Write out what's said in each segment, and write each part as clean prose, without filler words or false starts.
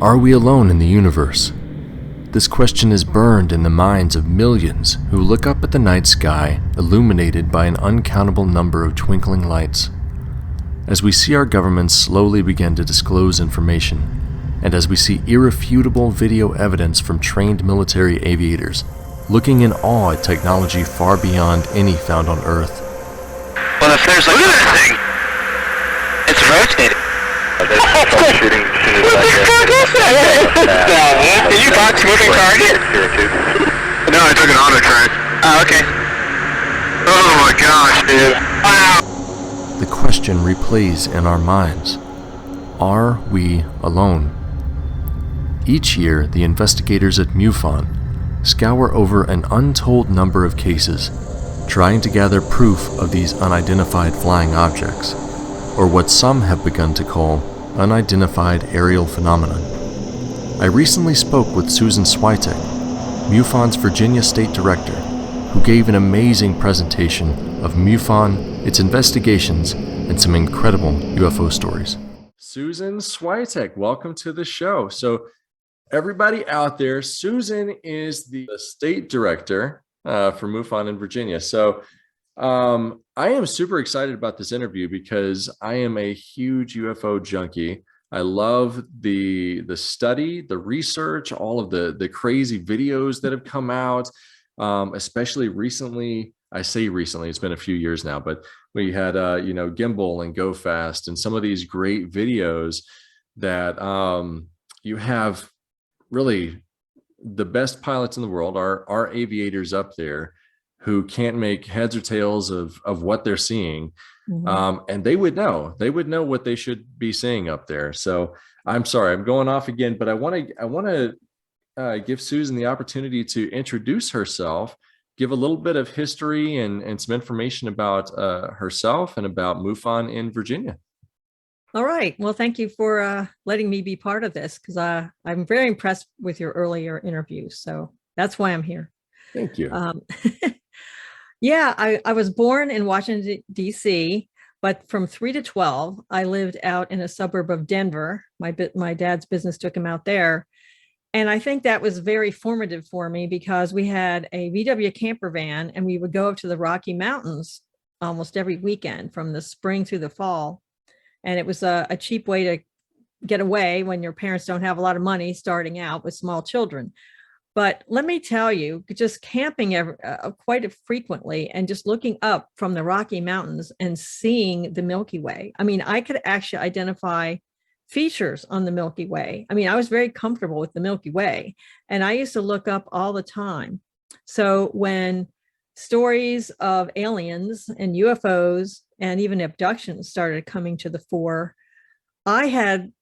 Are we alone in the universe? This question is burned in the minds of millions who look up at the night sky illuminated by an uncountable number of twinkling lights. As we see our governments slowly begin to disclose information, and as we see irrefutable video evidence from trained military aviators looking in awe at technology far beyond any found on Earth. Well, if there's look at that thing! It's rotating. What the fuck is that? Did you box moving target? No, I took an auto track. Oh, okay. Oh my gosh, dude. Wow. The question replays in our minds. Are we alone? Each year, the investigators at MUFON scour over an untold number of cases, trying to gather proof of these unidentified flying objects, or what some have begun to call unidentified aerial phenomenon. I recently spoke with Susan Swiatek, MUFON's Virginia State Director, who gave an amazing presentation of MUFON, its investigations, and some incredible UFO stories. Susan Swiatek, welcome to the show. So everybody out there, Susan is the State Director for MUFON in Virginia. So I am super excited about this interview because I am a huge UFO junkie. I love the study, the research, all of the crazy videos that have come out, especially recently. I say recently, it's been a few years now, but we had, Gimbal and Go Fast and some of these great videos that you have really the best pilots in the world are aviators up there who can't make heads or tails of what they're seeing. Mm-hmm. And they would know what they should be seeing up there. So I'm sorry, I'm going off again, but I want to give Susan the opportunity to introduce herself, give a little bit of history and some information about herself and about MUFON in Virginia. All right. Well, thank you for letting me be part of this, because I'm very impressed with your earlier interviews. So that's why I'm here. Thank you. Yeah, I was born in Washington, D.C., but from 3 to 12, I lived out in a suburb of Denver. My dad's business took him out there. And I think that was very formative for me because we had a VW camper van and we would go up to the Rocky Mountains almost every weekend from the spring through the fall. And it was a cheap way to get away when your parents don't have a lot of money starting out with small children. But let me tell you, just camping quite frequently and just looking up from the Rocky Mountains and seeing the Milky Way. I mean, I could actually identify features on the Milky Way. I mean, I was very comfortable with the Milky Way, and I used to look up all the time. So when stories of aliens and UFOs and even abductions started coming to the fore, I had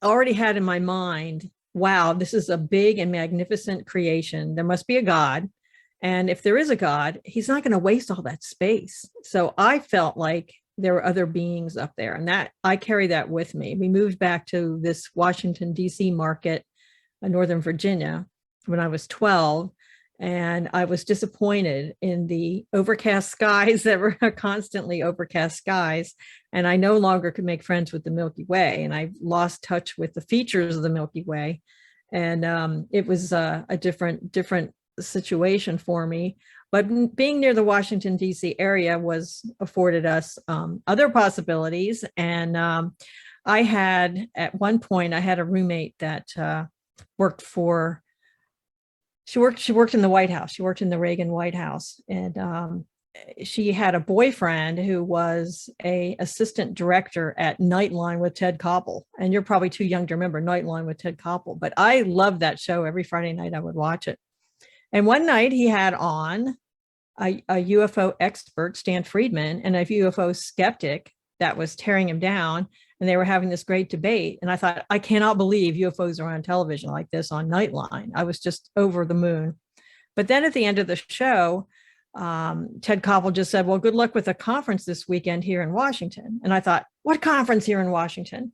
already had in my mind, wow, this is a big and magnificent creation. There must be a God. And if there is a God, he's not going to waste all that space. So I felt like there were other beings up there, and that I carry that with me. We moved back to this Washington, D.C. market, Northern Virginia, when I was 12. And I was disappointed in the overcast skies that were constantly overcast skies. And I no longer could make friends with the Milky Way. And I lost touch with the features of the Milky Way. And it was a different situation for me. But being near the Washington, D.C. area afforded us other possibilities. And I had, at one point, I had a roommate that worked for, she worked in the White House. She worked in the Reagan White House. And she had a boyfriend who was a assistant director at Nightline with Ted Koppel. And you're probably too young to remember Nightline with Ted Koppel, but I loved that show. Every Friday night I would watch it. And one night he had on a UFO expert, Stan Friedman, and a UFO skeptic that was tearing him down. And they were having this great debate. And I thought, I cannot believe UFOs are on television like this on Nightline. I was just over the moon. But then at the end of the show, Ted Koppel just said, well, good luck with the conference this weekend here in Washington. And I thought, what conference here in Washington?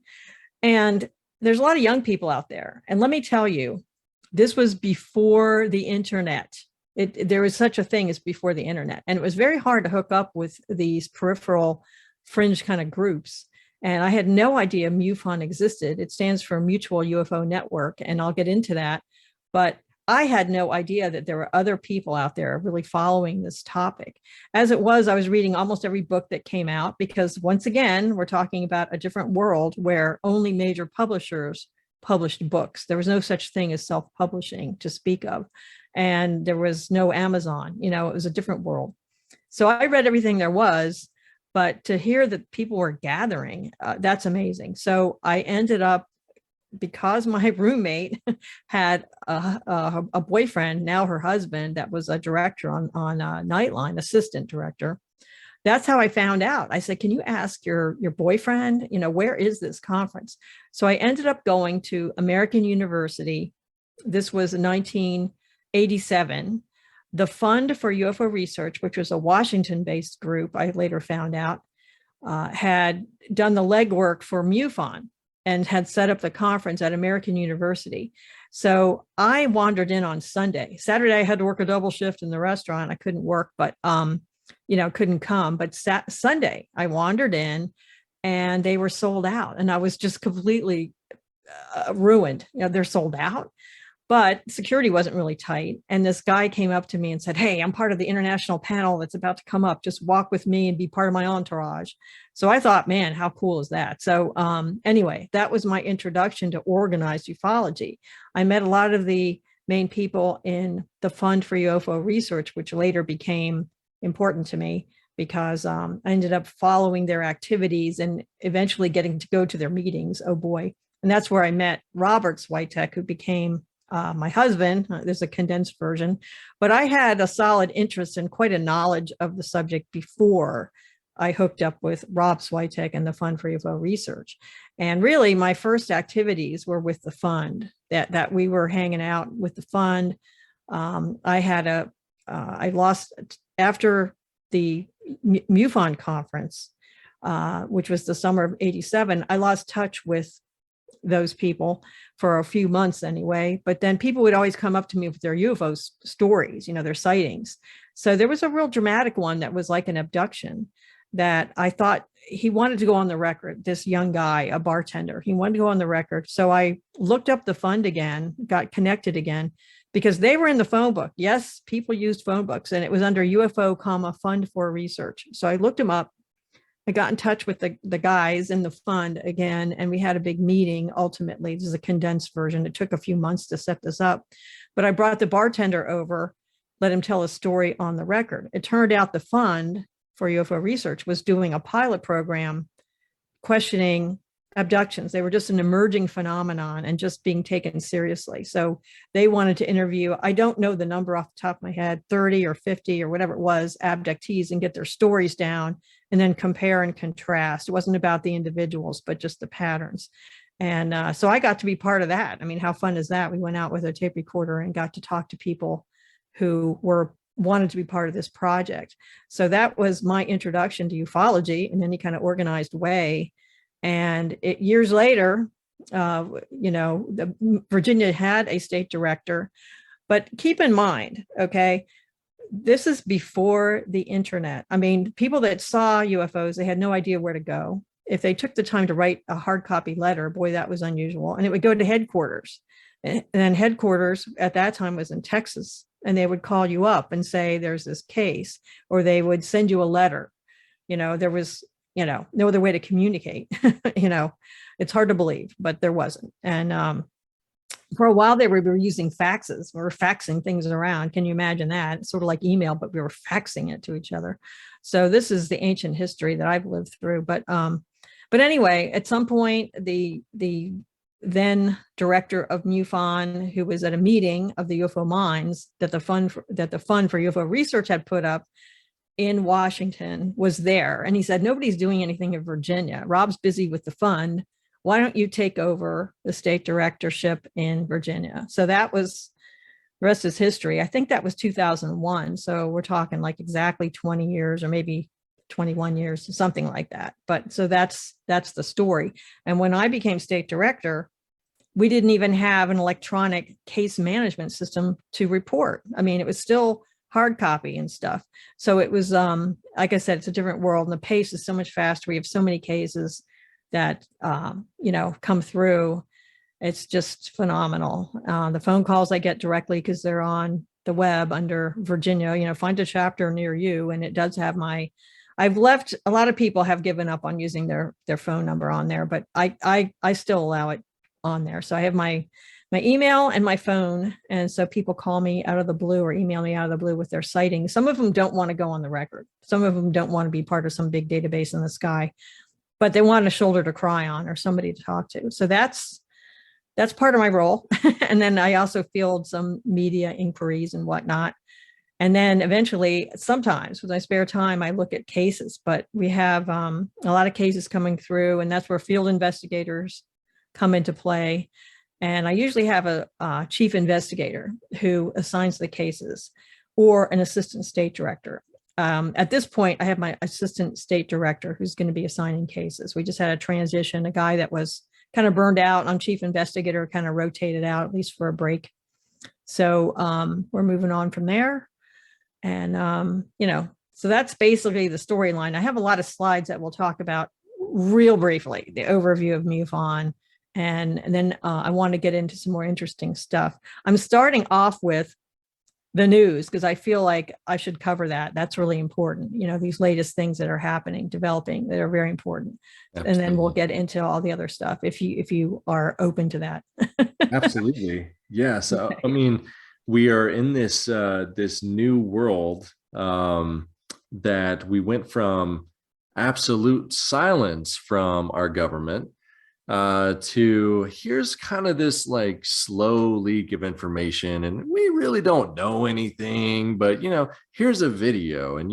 And there's a lot of young people out there. And let me tell you, this was before the internet. There was such a thing as before the internet. And it was very hard to hook up with these peripheral fringe kind of groups. And I had no idea MUFON existed. It stands for Mutual UFO Network, and I'll get into that. But I had no idea that there were other people out there really following this topic. As it was, I was reading almost every book that came out, because once again, we're talking about a different world where only major publishers published books. There was no such thing as self-publishing to speak of. And there was no Amazon, it was a different world. So I read everything there was, but to hear that people were gathering, that's amazing. So I ended up, because my roommate had a boyfriend, now her husband, that was a director on Nightline, assistant director. That's how I found out. I said, can you ask your boyfriend, where is this conference? So I ended up going to American University. This was 1987. The Fund for UFO Research, which was a Washington-based group, I later found out, had done the legwork for MUFON and had set up the conference at American University. So I wandered in on Sunday. Saturday, I had to work a double shift in the restaurant. I couldn't work, but couldn't come. But Sunday, I wandered in, and they were sold out, and I was just completely ruined. They're sold out. But security wasn't really tight. And this guy came up to me and said, hey, I'm part of the international panel that's about to come up. Just walk with me and be part of my entourage. So I thought, man, how cool is that? So anyway, that was my introduction to organized ufology. I met a lot of the main people in the Fund for UFO Research, which later became important to me, because I ended up following their activities and eventually getting to go to their meetings. Oh boy. And that's where I met Robert Swiatek, who became my husband. There's a condensed version, but I had a solid interest and quite a knowledge of the subject before I hooked up with Rob Swiatek and the Fund for UFO Research. And really my first activities were with the fund, that we were hanging out with the fund. I lost, after the MUFON conference, which was the summer of '87, I lost touch with those people for a few months anyway, but then people would always come up to me with their UFO stories, their sightings. So there was a real dramatic one that was like an abduction that I thought he wanted to go on the record, this young guy, a bartender, he wanted to go on the record. So I looked up the fund again, got connected again, because they were in the phone book. Yes, people used phone books, and it was under UFO, Fund for Research. So I looked him up. I got in touch with the guys in the fund again, and we had a big meeting. Ultimately, this is a condensed version. It took a few months to set this up, but I brought the bartender over, let him tell a story on the record. It turned out the Fund for UFO Research was doing a pilot program questioning abductions. They were just an emerging phenomenon and just being taken seriously. So they wanted to interview, I don't know the number off the top of my head, 30 or 50 or whatever it was, abductees, and get their stories down and then compare and contrast. It wasn't about the individuals, but just the patterns. And so I got to be part of that. I mean, how fun is that? We went out with a tape recorder and got to talk to people who wanted to be part of this project. So that was my introduction to ufology in any kind of organized way. And years later, Virginia had a state director, but keep in mind, okay, this is before the internet. I mean, people that saw UFOs, they had no idea where to go. If they took the time to write a hard copy letter, boy, that was unusual. And it would go to headquarters. And then headquarters at that time was in Texas. And they would call you up and say, there's this case, or they would send you a letter. There was, no other way to communicate. It's hard to believe, but there wasn't. And for a while there, we were using faxes. We were faxing things around. Can you imagine that? It's sort of like email, but we were faxing it to each other. So this is the ancient history that I've lived through. But anyway, at some point, the then director of MUFON, who was at a meeting of the UFO minds that the Fund for UFO Research had put up in Washington, was there. And he said, nobody's doing anything in Virginia. Rob's busy with the fund. Why don't you take over the state directorship in Virginia? So that was, the rest is history. I think that was 2001. So we're talking like exactly 20 years or maybe 21 years, something like that. But so that's the story. And when I became state director, we didn't even have an electronic case management system to report. I mean, it was still hard copy and stuff. So it was, like I said, it's a different world, and the pace is so much faster. We have so many cases. that, come through. It's just phenomenal. The phone calls I get directly because they're on the web under Virginia, find a chapter near you. And it does have I've left, a lot of people have given up on using their phone number on there, but I still allow it on there. So I have my email and my phone. And so people call me out of the blue or email me out of the blue with their sightings. Some of them don't want to go on the record. Some of them don't want to be part of some big database in the sky, but they want a shoulder to cry on or somebody to talk to. So that's part of my role. And then I also field some media inquiries and whatnot. And then eventually, sometimes with my spare time, I look at cases, but we have a lot of cases coming through, and that's where field investigators come into play. And I usually have a chief investigator who assigns the cases, or an assistant state director. At this point, I have my assistant state director who's going to be assigning cases. We just had a transition, a guy that was kind of burned out on chief investigator, kind of rotated out, at least for a break. So we're moving on from there. And, so that's basically the storyline. I have a lot of slides that we'll talk about real briefly, the overview of MUFON. And then I want to get into some more interesting stuff. I'm starting off with the news because I feel like I should cover that. That's really important. These latest things that are happening, developing, that are very important. Absolutely. And then we'll get into all the other stuff if you are open to that. Absolutely. Yeah. So, I mean, we are in this this new world that we went from absolute silence from our government to here's kind of this like slow leak of information, and we really don't know anything, but here's a video, and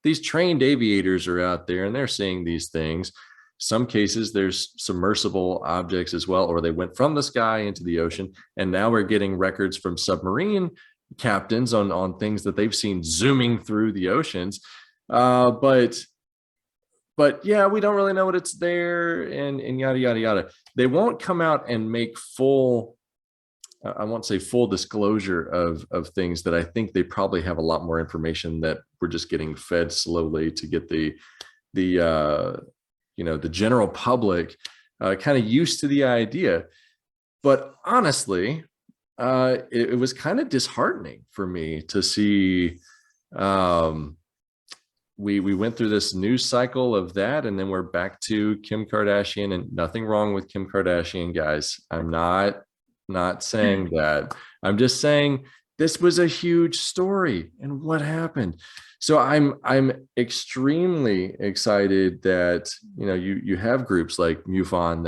these trained aviators are out there and they're seeing these things. Some cases there's submersible objects as well, or they went from the sky into the ocean, and now we're getting records from submarine captains on things that they've seen zooming through the oceans. But yeah, we don't really know what it's there, and yada, yada, yada. They won't come out and make full, I won't say full disclosure of things that I think they probably have a lot more information that we're just getting fed slowly to get the general public kind of used to the idea. But honestly, it was kind of disheartening for me to see we went through this news cycle of that, and then we're back to Kim Kardashian, and nothing wrong with Kim Kardashian, guys. I'm not saying that. I'm just saying this was a huge story, and what happened. So I'm extremely excited that you have groups like MUFON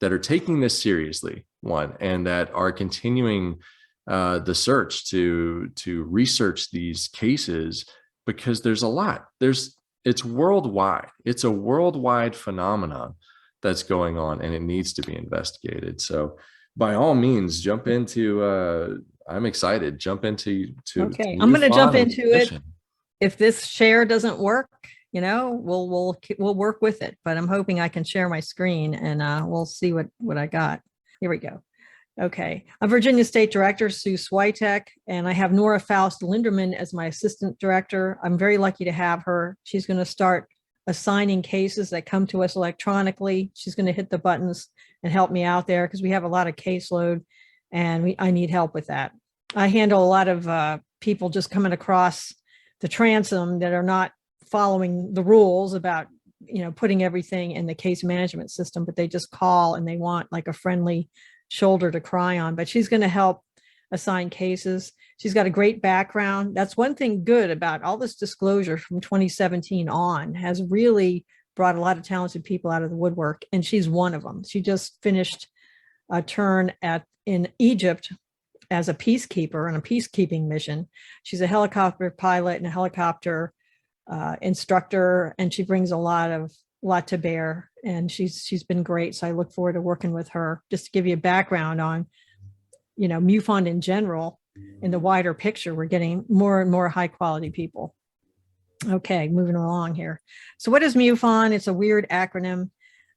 that are taking this seriously, and that are continuing the search to research these cases, because there's a lot. It's worldwide. It's a worldwide phenomenon that's going on, and it needs to be investigated. So by all means, jump into I'm excited. Jump into okay. I'm going to jump into it. If this share doesn't work, we'll work with it, but I'm hoping I can share my screen, and we'll see what I got. Here we go. Okay. I'm Virginia State Director Sue Swiatek, and I have Nora Faust Linderman as my assistant director. I'm very lucky to have her. She's going to start assigning cases that come to us electronically. She's going to hit the buttons and help me out there because we have a lot of caseload, and I need help with that. I handle a lot of people just coming across the transom that are not following the rules about, putting everything in the case management system, but they just call and they want like a friendly shoulder to cry on. But she's going to help assign cases. She's got a great background. That's one thing good about all this disclosure from 2017 on, has really brought a lot of talented people out of the woodwork, and she's one of them. She just finished a turn in Egypt as a peacekeeper on a peacekeeping mission. She's a helicopter pilot and a helicopter instructor, and she brings a lot to bear, and she's been great. So I look forward to working with her. Just to give you a background on, MUFON in general, in the wider picture, we're getting more and more high quality people. Okay, moving along here. So what is MUFON? It's a weird acronym,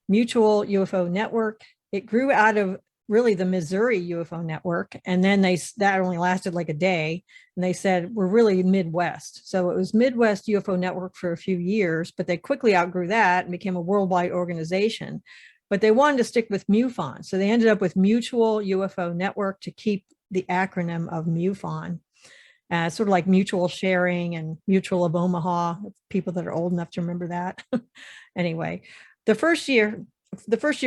Mutual UFO Network. It grew out of really the Missouri UFO Network, and then that only lasted like a day, and they said we're really Midwest. So it was Midwest UFO Network for a few years, but they quickly outgrew that and became a worldwide organization. but they wanted to stick with MUFON. So they ended up with Mutual UFO Network to keep the acronym of MUFON. Sort of like Mutual Sharing and Mutual of Omaha, people that are old enough to remember that. Anyway, the first year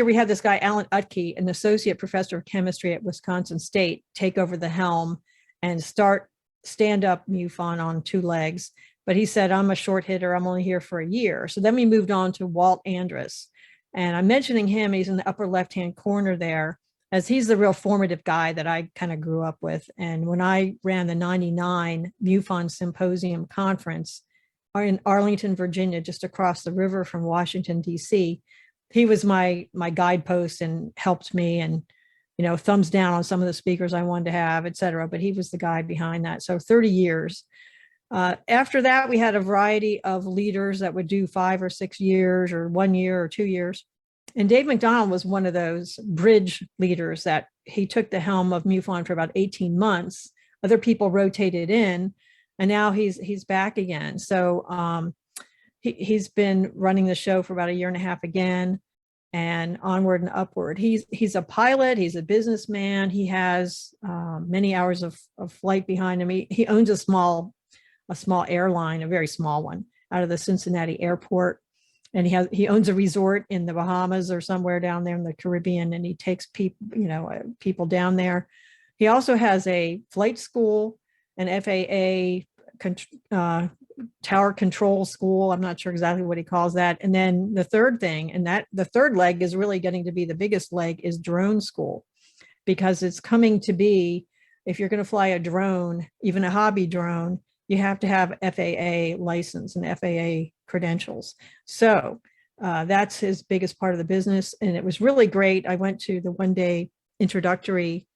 we had this guy, Alan Utke, an associate professor of chemistry at Wisconsin State, take over the helm and stand up MUFON on 2 legs. But he said, I'm a short hitter. I'm only here for a year. So then we moved on to Walt Anders. And I'm mentioning him. He's in the upper left-hand corner there, as he's the real formative guy that I kind of grew up with. And when I ran the 99 MUFON Symposium Conference in Arlington, Virginia, just across the river from Washington, D.C., he was my guidepost and helped me, and, you know, thumbs down on some of the speakers I wanted to have, et cetera. But he was the guy behind that. So 30 years. After that, we had a variety of leaders that would do 5 or 6 years or 1 year or 2 years. And Dave McDonald was one of those bridge leaders that he took the helm of MUFON for about 18 months. Other people rotated in, and now he's back again. So he's been running the show for about a year and a half again, and onward and upward. He's a pilot. He's a businessman. He has many hours of flight behind him. He owns a small airline, a very small one, out of the Cincinnati airport. And he owns a resort in the Bahamas or somewhere down there in the Caribbean, and he takes people down there. He also has a flight school, an FAA tower control school. I'm not sure exactly what he calls that. And then the third thing, and that the third leg is really getting to be the biggest leg, is drone school, because it's coming to be, if you're going to fly a drone, even a hobby drone, you have to have FAA license and FAA credentials. So that's his biggest part of the business. And it was really great. I went to the 1-day introductory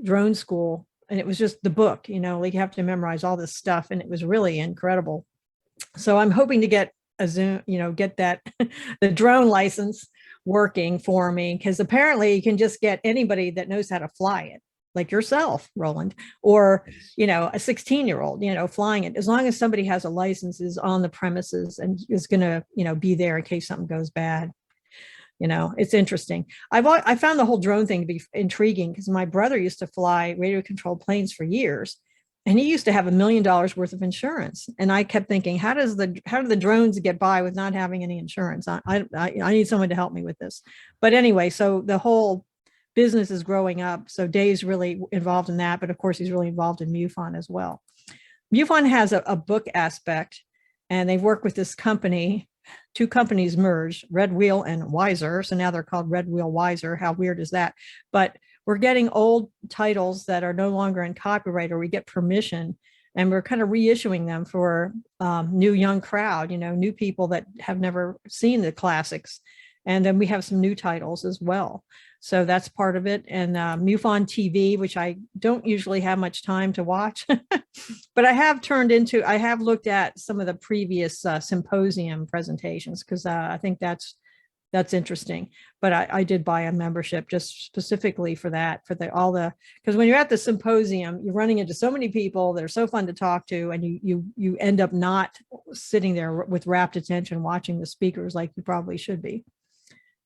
drone school, and it was just the book, you know, like you have to memorize all this stuff. And it was really incredible. So I'm hoping to get a Zoom, get that the drone license working for me, because apparently you can just get anybody that knows how to fly it, like yourself, Roland, or, a 16-year-old, flying it, as long as somebody has a license, is on the premises and is going to, be there in case something goes bad. It's interesting. I found the whole drone thing to be intriguing, because my brother used to fly radio controlled planes for years, and he used to have $1 million worth of insurance. And I kept thinking, how do the drones get by with not having any insurance? I need someone to help me with this. But anyway, so the whole business is growing up. So Dave's really involved in that, but of course he's really involved in MUFON as well. MUFON has a book aspect, and they've worked with this company. 2 companies merged, Red Wheel and Wiser. So now they're called Red Wheel Wiser. How weird is that? But we're getting old titles that are no longer in copyright, or we get permission, and we're kind of reissuing them for new young crowd, new people that have never seen the classics. And then we have some new titles as well. So that's part of it. And MUFON TV, which I don't usually have much time to watch, but I have looked at some of the previous symposium presentations, because I think that's interesting. But I did buy a membership just specifically for that, because when you're at the symposium, you're running into so many people that are so fun to talk to, and you end up not sitting there with rapt attention watching the speakers like you probably should be.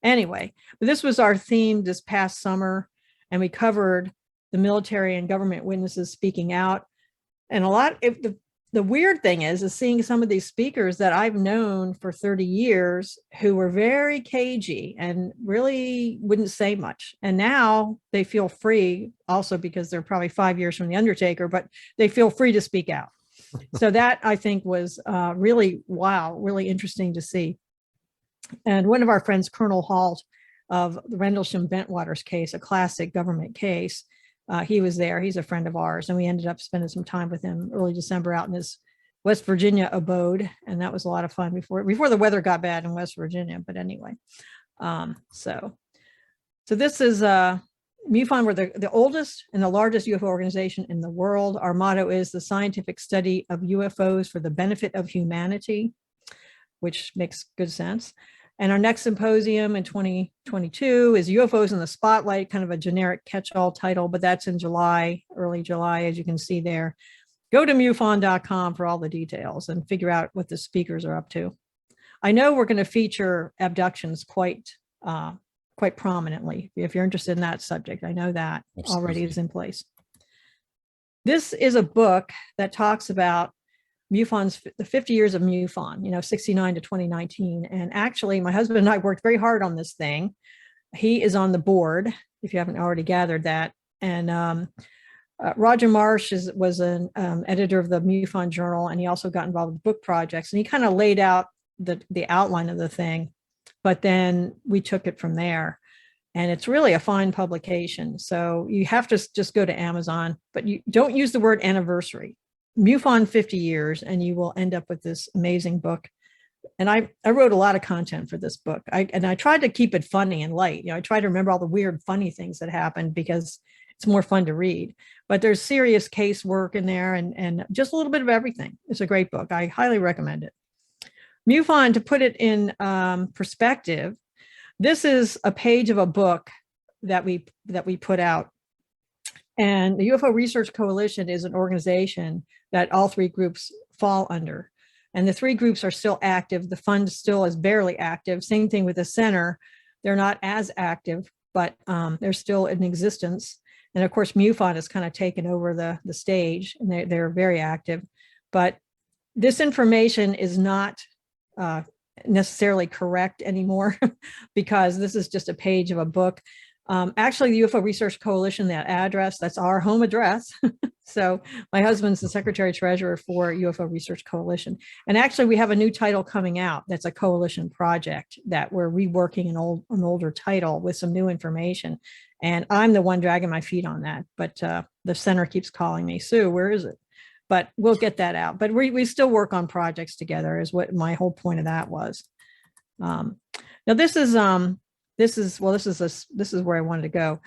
Anyway, this was our theme this past summer, and we covered the military and government witnesses speaking out. And the weird thing is seeing some of these speakers that I've known for 30 years who were very cagey and really wouldn't say much. And now they feel free, also because they're probably 5 years from the Undertaker, but they feel free to speak out. So that, I think, was really interesting to see. And one of our friends, Colonel Halt of the Rendlesham Bentwaters case, a classic government case, he was there. He's a friend of ours, and we ended up spending some time with him early December out in his West Virginia abode, and that was a lot of fun before the weather got bad in West Virginia. But anyway, so this is MUFON. We're the oldest and the largest UFO organization in the world. Our motto is the scientific study of UFOs for the benefit of humanity, which makes good sense. And our next symposium in 2022 is UFOs in the Spotlight, kind of a generic catch-all title, but that's in July, early July, as you can see there. Go to MUFON.com for all the details and figure out what the speakers are up to. I know we're going to feature abductions quite quite prominently. If you're interested in that subject, I know that already is in place. This is a book that talks about MUFON's, the 50 years of MUFON, 69 to 2019. And actually, my husband and I worked very hard on this thing. He is on the board, if you haven't already gathered that. And Roger Marsh was an editor of the MUFON Journal, and he also got involved with book projects. And he kind of laid out the outline of the thing, but then we took it from there. And it's really a fine publication. So you have to just go to Amazon, but you don't use the word anniversary. MUFON 50 years, and you will end up with this amazing book. And I wrote a lot of content for this book. I tried to keep it funny and light. I tried to remember all the weird, funny things that happened because it's more fun to read. But there's serious case work in there and just a little bit of everything. It's a great book. I highly recommend it. MUFON, to put it in perspective, this is a page of a book that we put out. And the UFO Research Coalition is an organization that all three groups fall under. And the three groups are still active. The fund still is barely active. Same thing with the center. They're not as active, but they're still in existence. And of course, MUFON has kind of taken over the stage, and they're very active. But this information is not necessarily correct anymore because this is just a page of a book. Actually, the UFO Research Coalition, that address, that's our home address. So my husband's the secretary treasurer for UFO Research Coalition. And actually, we have a new title coming out. That's a coalition project that we're reworking an older title with some new information. And I'm the one dragging my feet on that. But the center keeps calling me, Sue, where is it? But we'll get that out. But we still work on projects together is what my whole point of that was. Now this is where I wanted to go.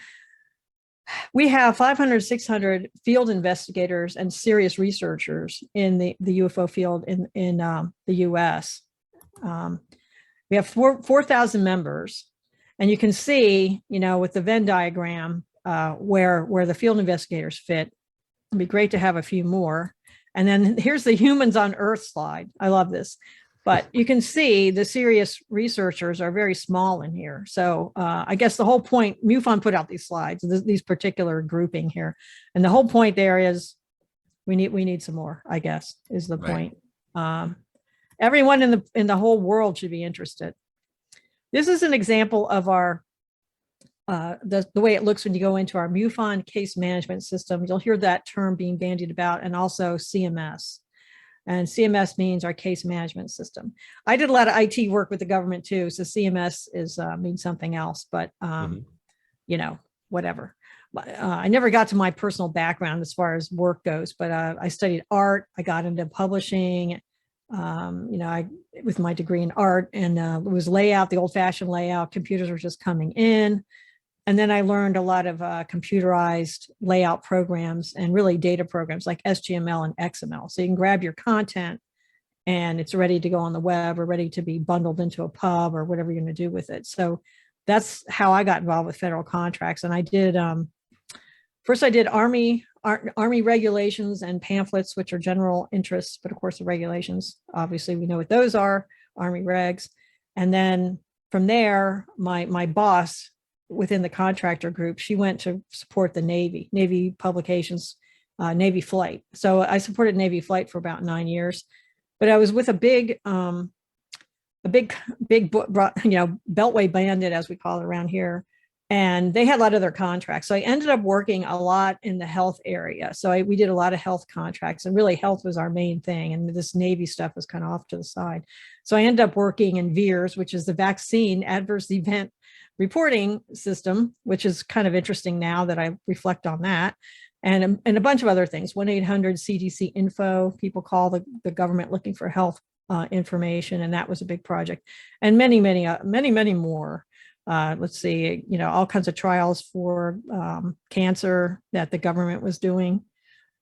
We have 500, 600 field investigators and serious researchers in the UFO field in the US. We have 4,000 members, and you can see, with the Venn diagram where the field investigators fit. It'd be great to have a few more. And then here's the humans on Earth slide. I love this. But you can see the serious researchers are very small in here. So I guess the whole point, MUFON put out these slides, these particular grouping here. And the whole point there is we need some more, I guess, is the point. Everyone in the whole world should be interested. This is an example of our the way it looks when you go into our MUFON case management system. You'll hear that term being bandied about, and also CMS. And CMS means our case management system. I did a lot of IT work with the government too, so CMS means something else, but whatever. I never got to my personal background as far as work goes, but I studied art. I got into publishing, with my degree in art, and it was layout, the old-fashioned layout. Computers were just coming in. And then I learned a lot of computerized layout programs and really data programs like SGML and XML. So you can grab your content and it's ready to go on the web or ready to be bundled into a pub or whatever you're going to do with it. So that's how I got involved with federal contracts. And I did, first I did Army regulations and pamphlets, which are general interests, but of course the regulations, obviously we know what those are, Army regs. And then from there, my boss within the contractor group, she went to support the Navy publications, Navy flight. So I supported Navy flight for about 9 years, but I was with a big Beltway bandit, as we call it around here. And they had a lot of their contracts. So I ended up working a lot in the health area. So we did a lot of health contracts, and really health was our main thing. And this Navy stuff was kind of off to the side. So I ended up working in VAERS, which is the Vaccine Adverse Event Reporting System, which is kind of interesting now that I reflect on that. And a bunch of other things, 1-800-CDC info, people call the government looking for health information. And that was a big project, and many more. Let's see, all kinds of trials for cancer that the government was doing.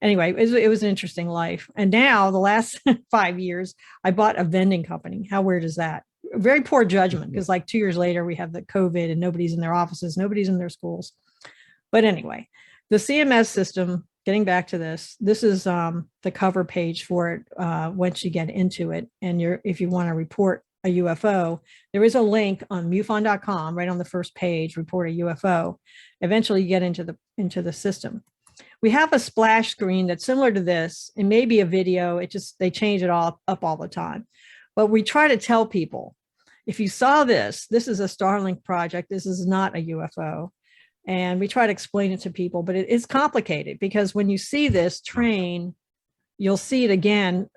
Anyway, it was an interesting life. And now the last 5 years, I bought a vending company. How weird is that? Very poor judgment, because like 2 years later, we have the COVID and nobody's in their offices, nobody's in their schools. But anyway, the CMS system, getting back to this is the cover page for it once you get into it. And if you want to report a UFO, there is a link on MUFON.com right on the first page, report a UFO. Eventually you get into the system. We have a splash screen that's similar to this. It may be a video. They change it all up all the time. But we try to tell people, if you saw this is a Starlink project. This is not a UFO. And we try to explain it to people, but it is complicated because when you see this train, you'll see it again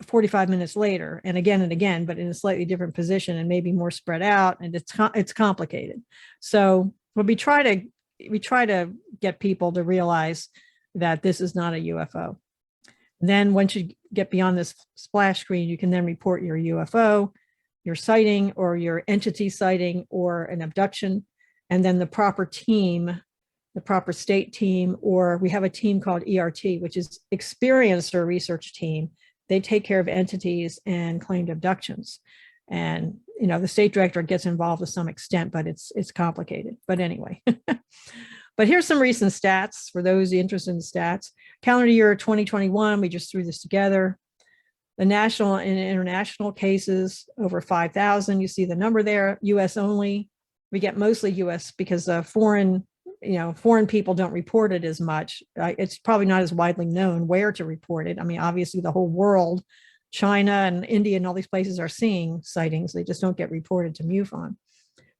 45 minutes later and again, but in a slightly different position and maybe more spread out, and it's complicated. So when we try to get people to realize that this is not a UFO. Then once you get beyond this splash screen, you can then report your UFO, your sighting or your entity sighting or an abduction, and then the proper team, the proper state team, or we have a team called ERT, which is Experiencer Research Team. They take care of entities and claimed abductions. And, the state director gets involved to some extent, but it's complicated. But anyway, but here's some recent stats for those interested in stats. Calendar year 2021, we just threw this together. The national and international cases, over 5,000. You see the number there, US only. We get mostly US because foreign people don't report it as much. It's probably not as widely known where to report it. I mean, obviously the whole world, China and India and all these places are seeing sightings. They just don't get reported to MUFON.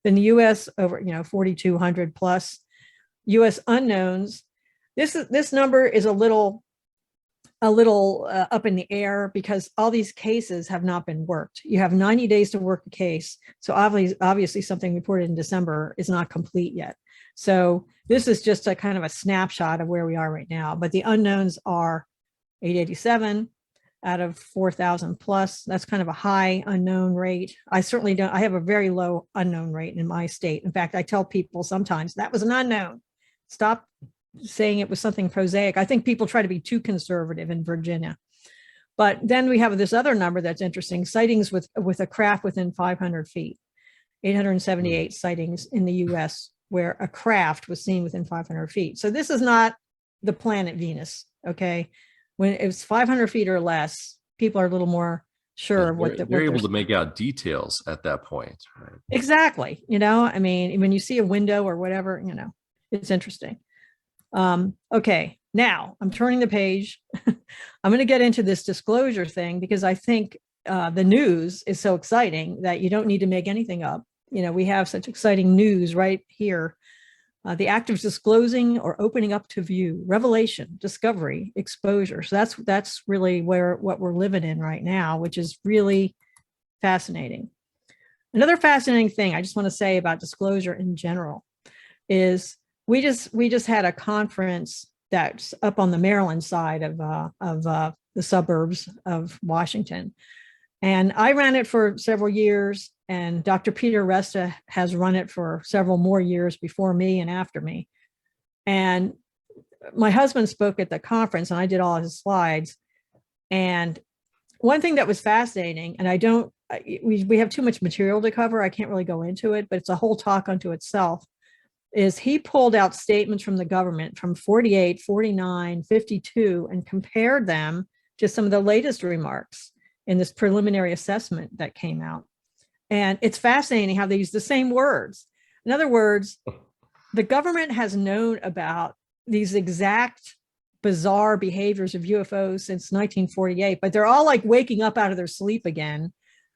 Then the US over, 4,200 plus. US unknowns. This number is a little up in the air because all these cases have not been worked. You have 90 days to work a case. So obviously something reported in December is not complete yet. So this is just a kind of a snapshot of where we are right now. But the unknowns are 887 out of 4,000 plus. That's kind of a high unknown rate. I have a very low unknown rate in my state. In fact, I tell people sometimes that was an unknown. Stop saying it was something prosaic. I think people try to be too conservative in Virginia. But then we have this other number that's interesting, sightings with a craft within 500 feet, 878 sightings in the US where a craft was seen within 500 feet. So this is not the planet Venus, okay? When it's 500 feet or less, people are a little more sure of what they're able to make out details at that point, right? Exactly. I mean, when you see a window or whatever, it's interesting. Okay, now I'm turning the page. I'm going to get into this disclosure thing because I think the news is so exciting that you don't need to make anything up. We have such exciting news right here. The act of disclosing or opening up to view, revelation, discovery, exposure. So that's really what we're living in right now, which is really fascinating. Another fascinating thing I just want to say about disclosure in general is we just had a conference that's up on the Maryland side of the suburbs of Washington. And I ran it for several years, and Dr. Peter Resta has run it for several more years before me and after me. And my husband spoke at the conference, and I did all his slides. And one thing that was fascinating, and we have too much material to cover, I can't really go into it, but it's a whole talk unto itself, is he pulled out statements from the government from 48, 49, 52, and compared them to some of the latest remarks in this preliminary assessment that came out. And it's fascinating how they use the same words. In other words, the government has known about these exact bizarre behaviors of UFOs since 1948, but they're all like waking up out of their sleep again,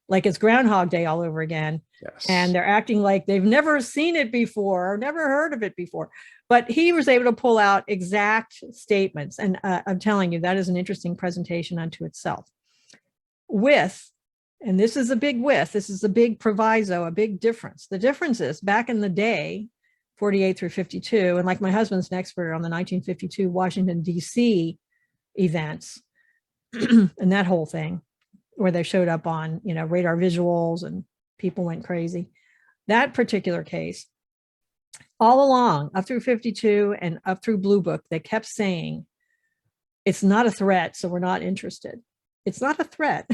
like it's Groundhog Day all over again. Yes. And they're acting like they've never seen it before or never heard of it before. But he was able to pull out exact statements. And I'm telling you, that is an interesting presentation unto itself. And this is a big this is a big proviso, a big difference. The difference is back in the day, 48 through 52, and like my husband's an expert on the 1952 Washington, D.C. events and that whole thing, where they showed up on, radar visuals and people went crazy. That particular case, all along, up through 52 and up through Blue Book, they kept saying, it's not a threat, so we're not interested. It's not a threat.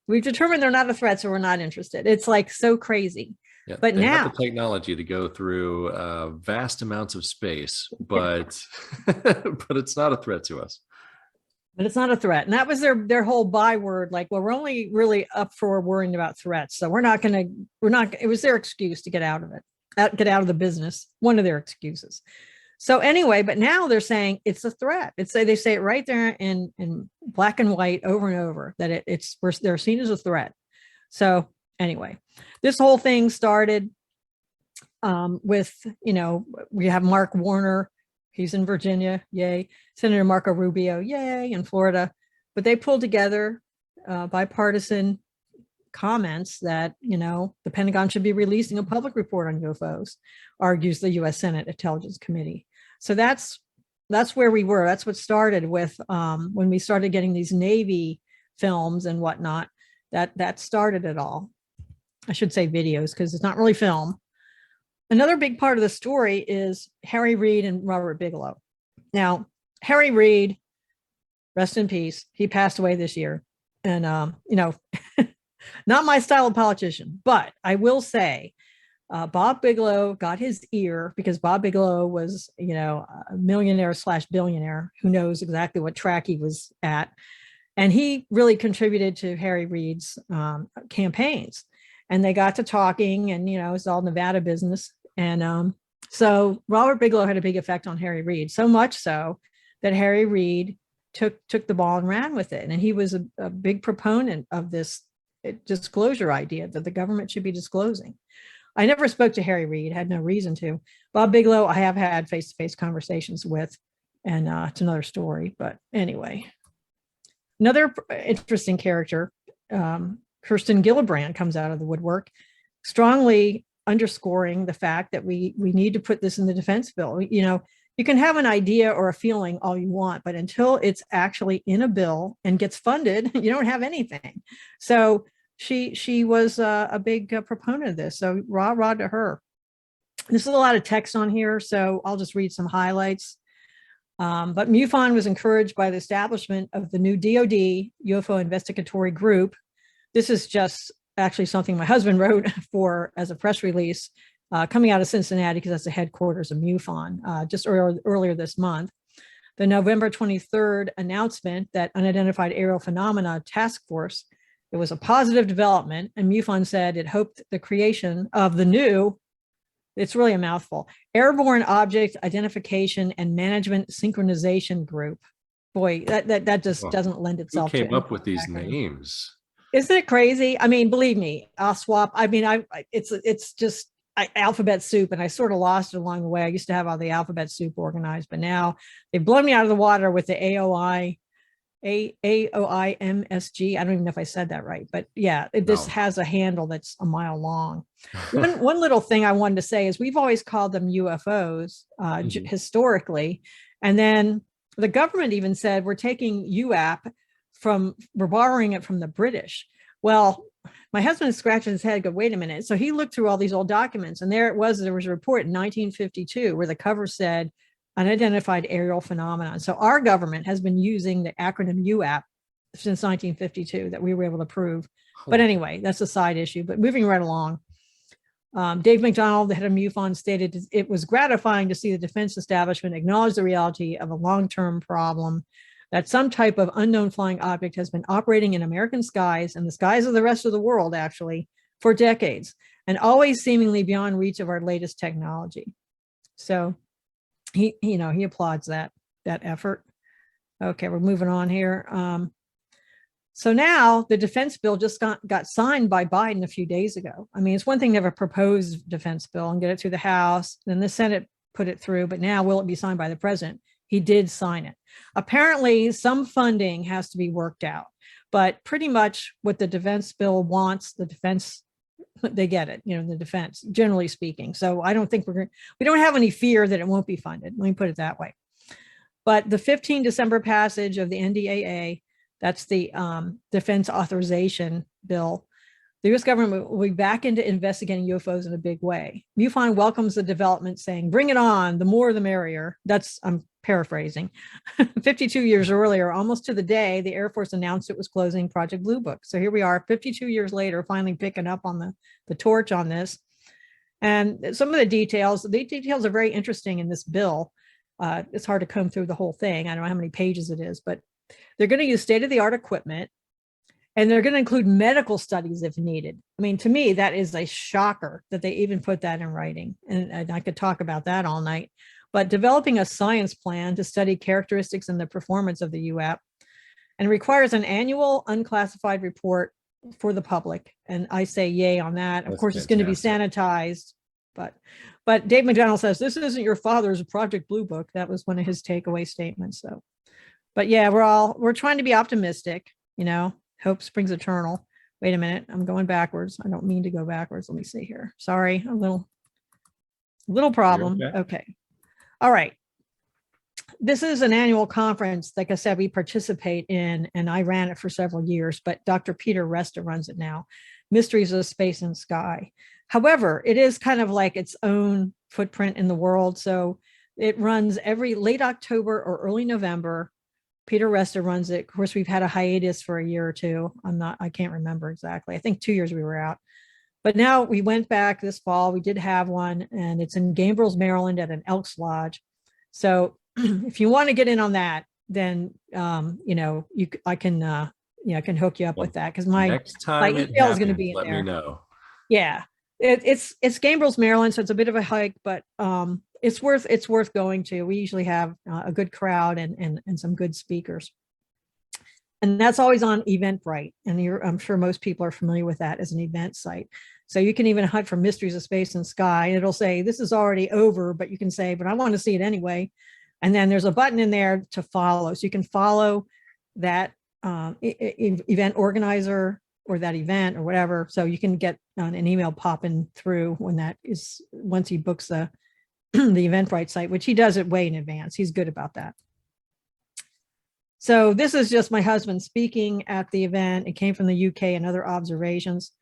We've determined they're not a threat, so we're not interested. It's like so crazy. Yeah, but they now have the technology to go through vast amounts of space, but but it's not a threat to us. But it's not a threat. And that was their whole byword. Like, well, we're only really up for worrying about threats. So it was their excuse to get out of it, get out of the business. One of their excuses. So anyway, but now they're saying it's a threat. They say it right there in black and white over and over that they're seen as a threat. So anyway, this whole thing started with, we have Mark Warner. He's in Virginia, yay. Senator Marco Rubio, yay, in Florida. But they pulled together bipartisan comments that, the Pentagon should be releasing a public report on UFOs, argues the U.S. Senate Intelligence Committee. So that's where we were. That's what started with when we started getting these Navy films and whatnot. That started it all. I should say videos because it's not really film. Another big part of the story is Harry Reid and Robert Bigelow. Now, Harry Reid, rest in peace, he passed away this year. And, not my style of politician, but I will say Bob Bigelow got his ear because Bob Bigelow was, a millionaire / billionaire who knows exactly what track he was at. And he really contributed to Harry Reid's campaigns. And they got to talking and, it's all Nevada business. And so Robert Bigelow had a big effect on Harry Reid, so much so that Harry Reid took the ball and ran with it. And he was a big proponent of this disclosure idea that the government should be disclosing. I never spoke to Harry Reid, had no reason to. Bob Bigelow, I have had face-to-face conversations with, and it's another story. But anyway, another interesting character, Kirsten Gillibrand, comes out of the woodwork, strongly underscoring the fact that we need to put this in the defense bill. You can have an idea or a feeling all you want, but until it's actually in a bill and gets funded, you don't have anything. So she was a big proponent of this. So rah to her. There's a lot of text on here, so I'll just read some highlights. But MUFON was encouraged by the establishment of the new DoD UFO investigatory group. This is just actually something my husband wrote as a press release coming out of Cincinnati, because that's the headquarters of MUFON, just earlier this month. The November 23rd announcement that Unidentified Aerial Phenomena Task Force, it was a positive development, and MUFON said it hoped the creation of the new, it's really a mouthful, Airborne Object Identification and Management Synchronization Group. Boy, that just doesn't lend itself to. Who came up with these names? Isn't it crazy? I mean, believe me, I'll swap. I mean, it's just alphabet soup, and I sort of lost it along the way. I used to have all the alphabet soup organized, but now they've blown me out of the water with the AOIMSG. I don't even know if I said that right, but yeah, this has a handle that's a mile long. One little thing I wanted to say is we've always called them UFOs historically, and then the government even said we're taking UAP we're borrowing it from the British. Well, my husband scratched his head, go, wait a minute. So he looked through all these old documents, and there was a report in 1952 where the cover said unidentified aerial phenomenon. So our government has been using the acronym UAP since 1952 that we were able to prove. But anyway, that's a side issue, but moving right along. Dave McDonald, the head of MUFON, stated it was gratifying to see the defense establishment acknowledge the reality of a long-term problem, that some type of unknown flying object has been operating in American skies and the skies of the rest of the world, actually, for decades, and always seemingly beyond reach of our latest technology. So he applauds that effort. Okay, we're moving on here. So now the defense bill just got signed by Biden a few days ago. I mean, it's one thing to have a proposed defense bill and get it through the House, then the Senate put it through, but now will it be signed by the president? He did sign it. Apparently, some funding has to be worked out, but pretty much what the defense bill wants, the defense, they get it, the defense, generally speaking. So I don't think we don't have any fear that it won't be funded. Let me put it that way. But the 15 December passage of the NDAA, that's the defense authorization bill, the U.S. government will be back into investigating UFOs in a big way. MUFON welcomes the development, saying, bring it on, the more the merrier. I'm paraphrasing. 52 years earlier, almost to the day, the Air Force announced it was closing Project Blue Book. So here we are, 52 years later, finally picking up on the torch on this. And some of the details are very interesting in this bill. It's hard to comb through the whole thing. I don't know how many pages it is, but They're going to use state-of-the-art equipment, and they're going to include medical studies if needed. I mean, to me, that is a shocker that they even put that in writing. And I could talk about that all night. But developing a science plan to study characteristics and the performance of the UAP, and requires an annual unclassified report for the public. And I say yay on that. Of course, it's going to be sanitized. But Dave McDonald says, this isn't your father's Project Blue Book. That was one of his takeaway statements. So, but yeah, we're trying to be optimistic, hope springs eternal. Wait a minute, I'm going backwards. I don't mean to go backwards. Let me see here. Sorry, a little problem. Okay. All right. This is an annual conference, like I said, we participate in, and I ran it for several years, but Dr. Peter Resta runs it now, Mysteries of Space and Sky. However, it is kind of like its own footprint in the world. So it runs every late October or early November. Peter Resta runs it. Of course, we've had a hiatus for a year or two. I can't remember exactly. I think 2 years we were out. But now we went back this fall. We did have one, and it's in Gambrills, Maryland at an Elks Lodge. So if you want to get in on that, then I can hook you up with that, because my email is going to be in there. Let me know. Yeah, it's Gambrills, Maryland, so it's a bit of a hike, but it's worth going to. We usually have a good crowd and some good speakers, and that's always on Eventbrite. And I'm sure most people are familiar with that as an event site. So you can even hunt for Mysteries of Space and Sky, and it'll say this is already over, but you can say, but I want to see it anyway. And then there's a button in there to follow. So you can follow that event organizer or that event or whatever. So you can get an email popping through once he books the Eventbrite site, which he does it way in advance. He's good about that. So this is just my husband speaking at the event. It came from the UK and other observations.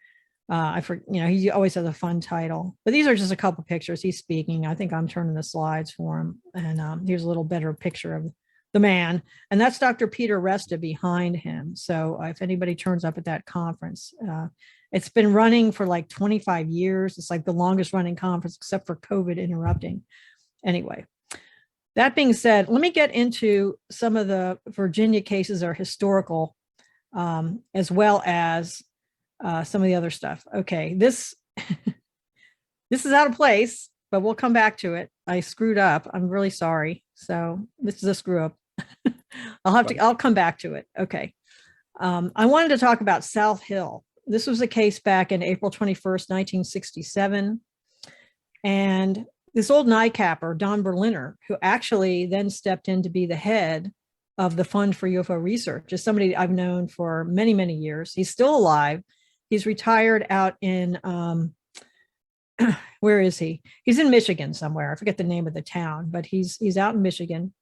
He always has a fun title, but these are just a couple pictures. He's speaking. I think I'm turning the slides for him. And here's a little better picture of the man. And that's Dr. Peter Resta behind him. So if anybody turns up at that conference, it's been running for like 25 years. It's like the longest running conference, except for COVID interrupting. Anyway, that being said, let me get into some of the Virginia cases are historical, as well as some of the other stuff. Okay, this is out of place, but we'll come back to it. I screwed up. I'm really sorry. So this is a screw up. I'll come back to it. Okay. I wanted to talk about South Hill. This was a case back in April 21st, 1967. And this old NICAPper, Don Berliner, who actually then stepped in to be the head of the Fund for UFO Research, is somebody I've known for many, many years. He's still alive. He's retired out in, where is he? He's in Michigan somewhere. I forget the name of the town, but he's out in Michigan.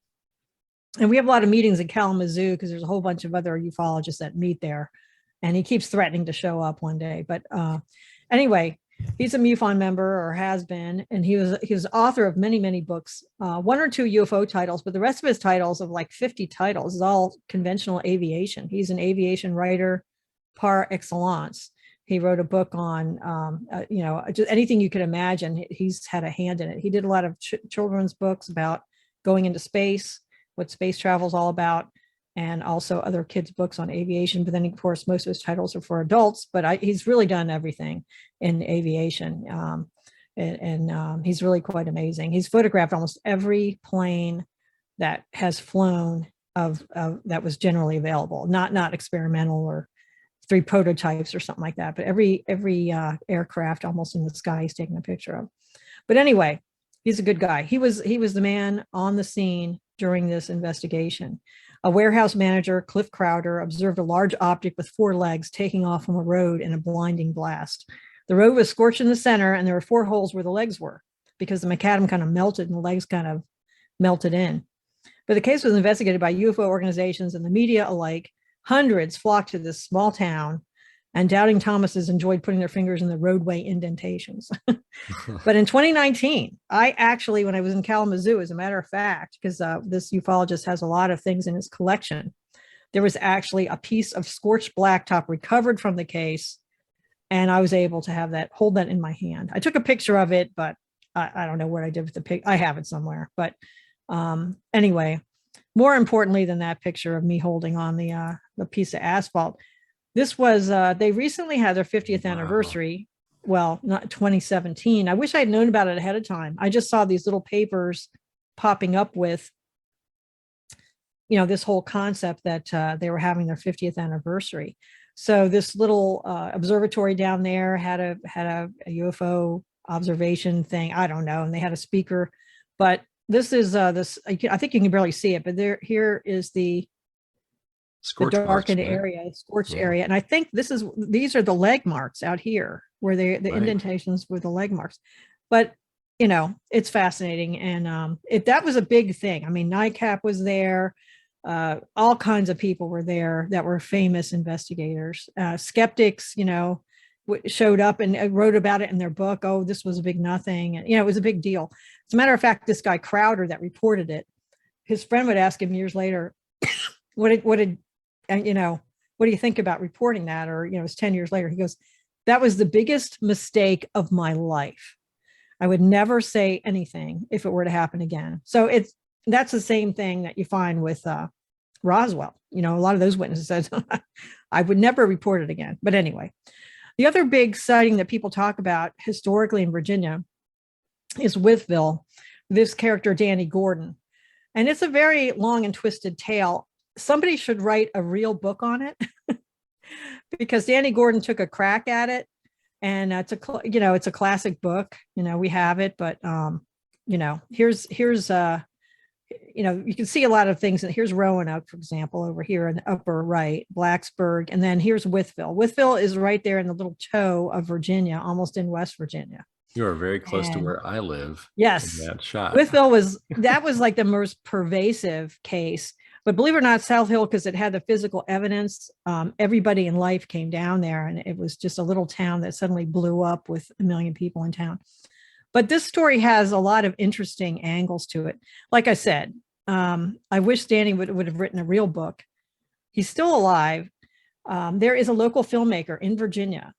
And we have a lot of meetings in Kalamazoo because there's a whole bunch of other ufologists that meet there. And he keeps threatening to show up one day. But anyway, he's a MUFON member, or has been, and he was author of many, many books, one or two UFO titles, but the rest of his titles, of like 50 titles, is all conventional aviation. He's an aviation writer par excellence. He wrote a book on, just anything you could imagine. He's had a hand in it. He did a lot of children's books about going into space, what space travel is all about, and also other kids' books on aviation. But then, of course, most of his titles are for adults, but he's really done everything in aviation. He's really quite amazing. He's photographed almost every plane that has flown that was generally available, not experimental or 3 prototypes or something like that, but every aircraft almost in the sky he's taking a picture of. But anyway, he's a good guy. He was the man on the scene during this investigation. A warehouse manager, Cliff Crowder, observed a large object with 4 legs taking off from a road in a blinding blast. The road was scorched in the center, and there were 4 holes where the legs were, because the macadam kind of melted and the legs kind of melted in. But the case was investigated by UFO organizations and the media alike. Hundreds flocked to this small town, and doubting Thomases enjoyed putting their fingers in the roadway indentations. But in 2019, I actually, when I was in Kalamazoo, as a matter of fact, because this ufologist has a lot of things in his collection, there was actually a piece of scorched blacktop recovered from the case, and I was able to hold that in my hand. I took a picture of it, but I don't know what I did with the pic. I have it somewhere. But anyway, more importantly than that picture of me holding on the piece of asphalt, this was they recently had their 50th anniversary. Well, not 2017. I wish I had known about it ahead of time. I just saw these little papers popping up with, this whole concept that they were having their 50th anniversary. So this little observatory down there had a UFO observation thing. I don't know, and they had a speaker, but this is this. I think you can barely see it, but here is the darkened area, scorched area, and I think these are the leg marks out here where the indentations were the leg marks. But it's fascinating, and that was a big thing. I mean, NICAP was there. All kinds of people were there that were famous investigators. Skeptics, showed up and wrote about it in their book. Oh, this was a big nothing. And, it was a big deal. As a matter of fact, this guy Crowder that reported it, his friend would ask him years later, what do you think about reporting that? Or, it's 10 years later. He goes, that was the biggest mistake of my life. I would never say anything if it were to happen again. So that's the same thing that you find with Roswell. A lot of those witnesses said, I would never report it again. But anyway, the other big sighting that people talk about historically in Virginia is Withville, this character, Danny Gordon. And it's a very long and twisted tale. Somebody should write a real book on it because Danny Gordon took a crack at it. And it's a classic book, we have it, but here's you can see a lot of things. And here's Roanoke, for example, over here in the upper right, Blacksburg. And then here's Withville. Withville is right there in the little toe of Virginia, almost in West Virginia. You are very close to where I live. Yes. In that shot. Withville was like the most pervasive case. But believe it or not, South Hill, because it had the physical evidence, everybody in life came down there. And it was just a little town that suddenly blew up with 1 million people in town. But this story has a lot of interesting angles to it. Like I said, I wish Danny would have written a real book. He's still alive. There is a local filmmaker in Virginia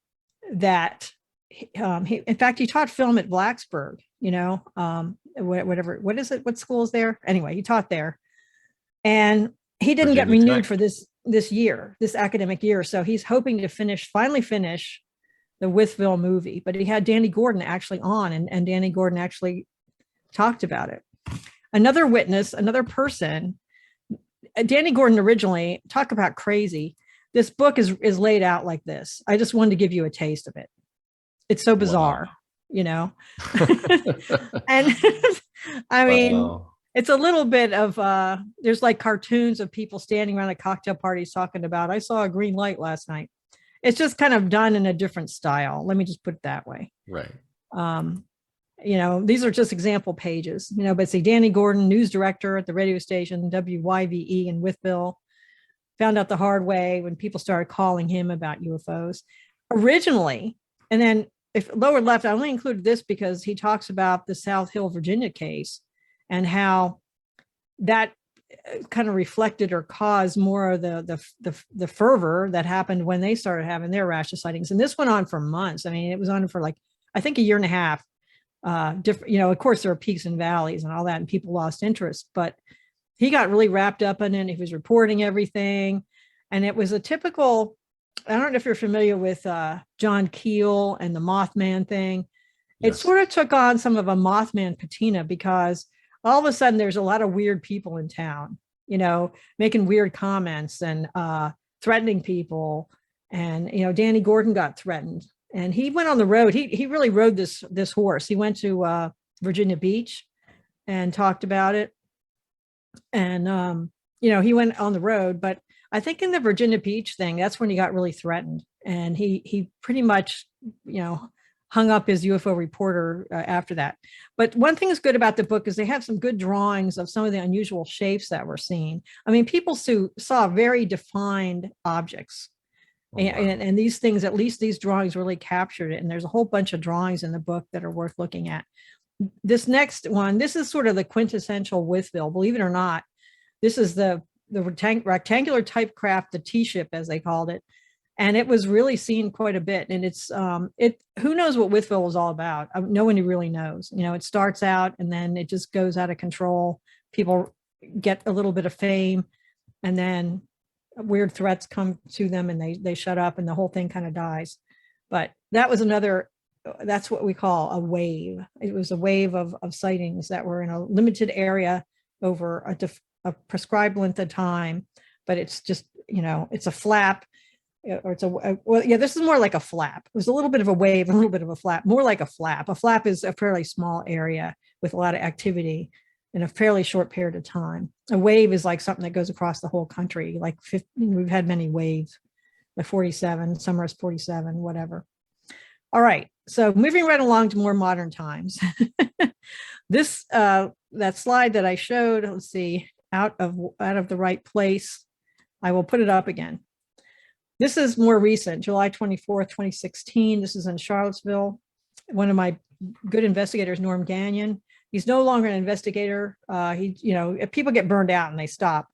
that in fact, he taught film at Blacksburg, whatever, what is it? What school is there? Anyway, he taught there. And he didn't get renewed for this academic year. So he's hoping to finally finish the Withville movie, but he had Danny Gordon actually on, and Danny Gordon actually talked about it. Another witness, another person, Danny Gordon originally, talk about crazy. This book is laid out like this. I just wanted to give you a taste of it. It's so bizarre, and I mean, it's a little bit of, there's like cartoons of people standing around at cocktail parties talking about, I saw a green light last night. It's just kind of done in a different style. Let me just put it that way. Right. These are just example pages, but see, Danny Gordon, news director at the radio station WYVE in Withville, found out the hard way when people started calling him about UFOs originally. And then if lower left, I only included this because he talks about the South Hill, Virginia case and how that kind of reflected or caused more of the fervor that happened when they started having their rash of sightings. And this went on for months. I mean, it was on for like, I think a year and a half. Of course there are peaks and valleys and all that, and people lost interest, but he got really wrapped up in it. He was reporting everything. And it was a typical, I don't know if you're familiar with John Keel and the Mothman thing. Yes. It sort of took on some of a Mothman patina because all of a sudden there's a lot of weird people in town, making weird comments and threatening people. And, Danny Gordon got threatened and he went on the road. He really rode this horse. He went to Virginia Beach and talked about it. And, he went on the road, but I think in the Virginia Beach thing, that's when he got really threatened. And he pretty much, hung up his UFO reporter after that. But one thing is good about the book is they have some good drawings of some of the unusual shapes that were seen. I mean, people saw very defined objects. Oh, wow. And these things, at least these drawings really captured it. And there's a whole bunch of drawings in the book that are worth looking at. This next one, this is sort of the quintessential Withville, believe it or not. This is the rectangular type craft, the T-ship, as they called it. And it was really seen quite a bit. And it's, who knows what Withville was all about? No one really knows. It starts out and then it just goes out of control. People, get a little bit of fame, and then weird threats come to them and they shut up and the whole thing kind of dies. But that was another, that's what we call a wave. It was a wave of sightings that were in a limited area over a prescribed length of time, but it's just, it's a flap, or it's well, yeah, this is more like a flap. It was a little bit of a wave, a little bit of a flap, more like a flap. A flap is a fairly small area with a lot of activity in a fairly short period of time. A wave is like something that goes across the whole country. Like we've had many waves, like 47, summer is 47, whatever. All right, so moving right along to more modern times. This, that slide that I showed, let's see, out of the right place. I will put it up again. This is more recent, July 24th, 2016. This is in Charlottesville. One of my good investigators, Norm Gagnon. He's no longer an investigator. If people get burned out and they stop,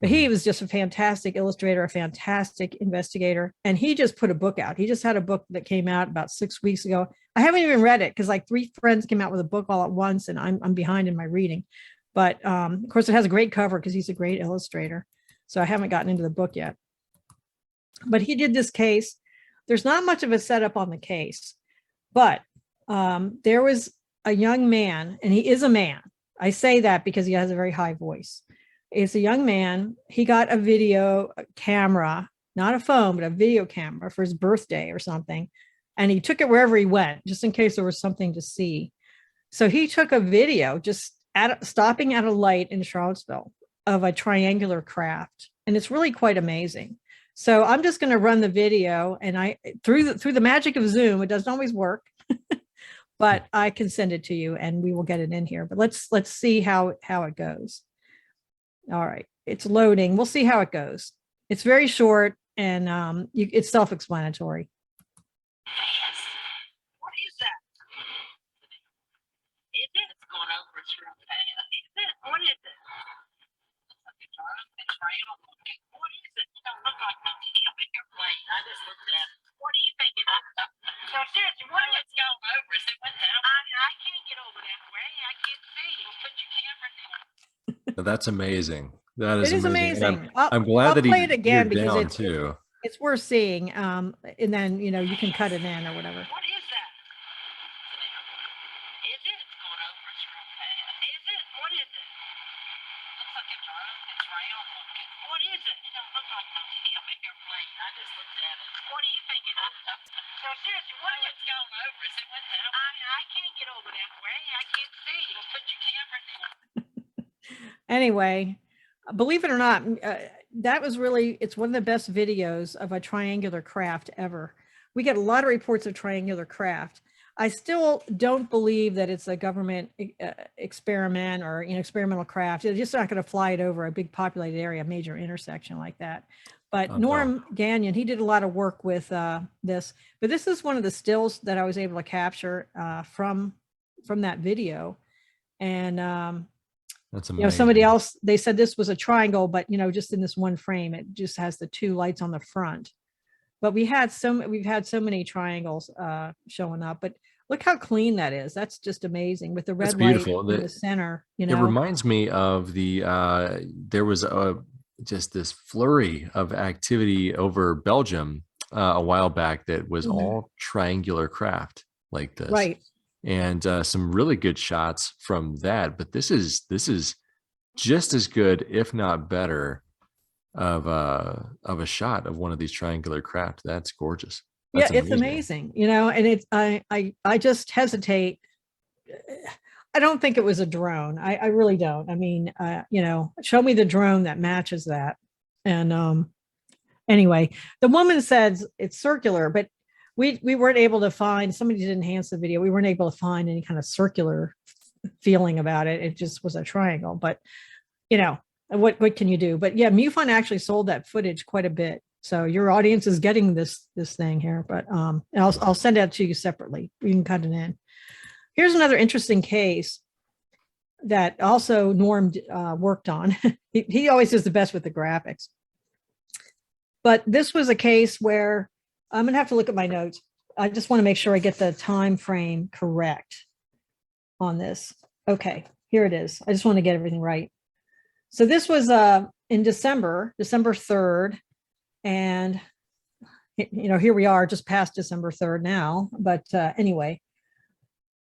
but he was just a fantastic illustrator, a fantastic investigator. And he just put a book out. He just had a book that came out about 6 weeks ago. I haven't even read it because like 3 friends came out with a book all at once and I'm behind in my reading. But of course it has a great cover because he's a great illustrator. So I haven't gotten into the book yet. But he did this case. There's not much of a setup on the case, but there was a young man, and he is a man. I say that because he has a very high voice. It's a young man. He got a video camera, not a phone, but a video camera for his birthday or something. And he took it wherever he went, just in case there was something to see. So he took a video just stopping at a light in Charlottesville of a triangular craft. And it's really quite amazing. So I'm just going to run the video, and through the magic of Zoom, it doesn't always work, but I can send it to you and we will get it in here. But let's see how it goes. All right, it's loading. We'll see how it goes. It's very short and it's self-explanatory. Yes. What is that? Is it? It's going over its real fast. Is it? What is it? Looks like it's round. What is it? It don't look like no ship in your plane. I just looked at it. What do you think it is? So seriously, what is it going over? Is it went down? I can't get over that way. I can't see. Put your camera down. That's amazing. That is It is amazing. I'm glad that he play it again geared because down too. it's worth seeing. And then, you can cut it in or whatever. What is that? Is it? It's going over its real fast. Is it? What is it? Looks like it's round looking. What is it? It don't look like no ship in your plane. I just looked at it. What do you think it is? So seriously, what is it going over? Is it went down? I can't get over that way. I can't see. Put your camera down. Anyway, believe it or not, it's one of the best videos of a triangular craft ever. We get a lot of reports of triangular craft. I still don't believe that it's a government experiment or experimental craft. They're just not going to fly it over a big populated area, a major intersection like that. But Norm Gagnon, he did a lot of work with this. But this is one of the stills that I was able to capture from that video. And that's amazing. Somebody else, they said this was a triangle, but just in this one frame, it just has the 2 lights on the front. But we've had so many triangles showing up. But look how clean that is. That's just amazing with the red light in the center. It reminds me of there was just this flurry of activity over Belgium a while back that was all triangular craft like this. Right. And some really good shots from that. But this is just as good, if not better, of a shot of one of these triangular craft. That's gorgeous. That's it's amazing. And it's I just hesitate. I don't think it was a drone. I really don't. I mean, show me the drone that matches that. And anyway, the woman says it's circular, but we weren't able to find, somebody did enhance the video. We weren't able to find any kind of circular feeling about it. It just was a triangle, but what can you do? But yeah, MUFON actually sold that footage quite a bit. So your audience is getting this thing here, but I'll send it to you separately. You can cut it in. Here's another interesting case that also Norm worked on. He always does the best with the graphics. But this was a case where I'm going to have to look at my notes. I just want to make sure I get the time frame correct on this. Okay, here it is. I just want to get everything right. So this was in December 3rd. And, here we are just past December 3rd now. But anyway,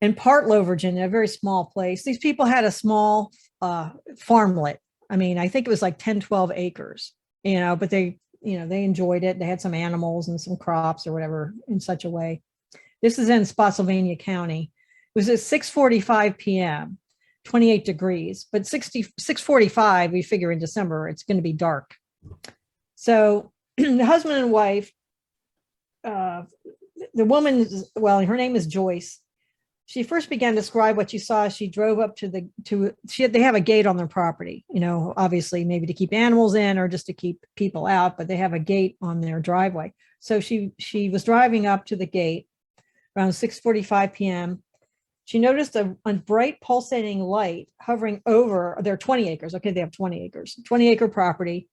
in Partlow, Virginia, a very small place, these people had a small farmlet. I mean, I think it was like 10, 12 acres, but they enjoyed it. They had some animals and some crops or whatever in such a way. This is in Spotsylvania County. It was at 6:45 p.m., 28 degrees, but 6:45, we figure in December, it's going to be dark. So the husband and wife, the woman, well, her name is Joyce. She first began to describe what she saw. She drove up they have a gate on their property, obviously maybe to keep animals in or just to keep people out, but they have a gate on their driveway. So she was driving up to the gate around 6:45 p.m. She noticed a bright pulsating light hovering over their 20 acres. Okay, they have 20 acres, 20-acre property.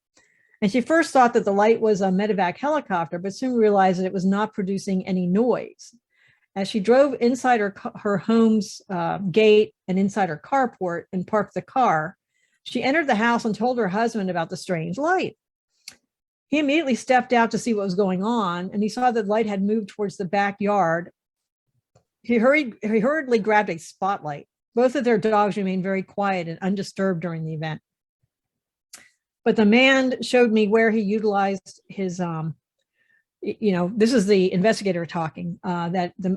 And she first thought that the light was a medevac helicopter, but soon realized that it was not producing any noise. As she drove inside her home's gate and inside her carport and parked the car, she entered the house and told her husband about the strange light. He immediately stepped out to see what was going on, and he saw that the light had moved towards the backyard. He hurriedly grabbed a spotlight. Both of their dogs remained very quiet and undisturbed during the event. But the man showed me where he utilized his this is the investigator talking,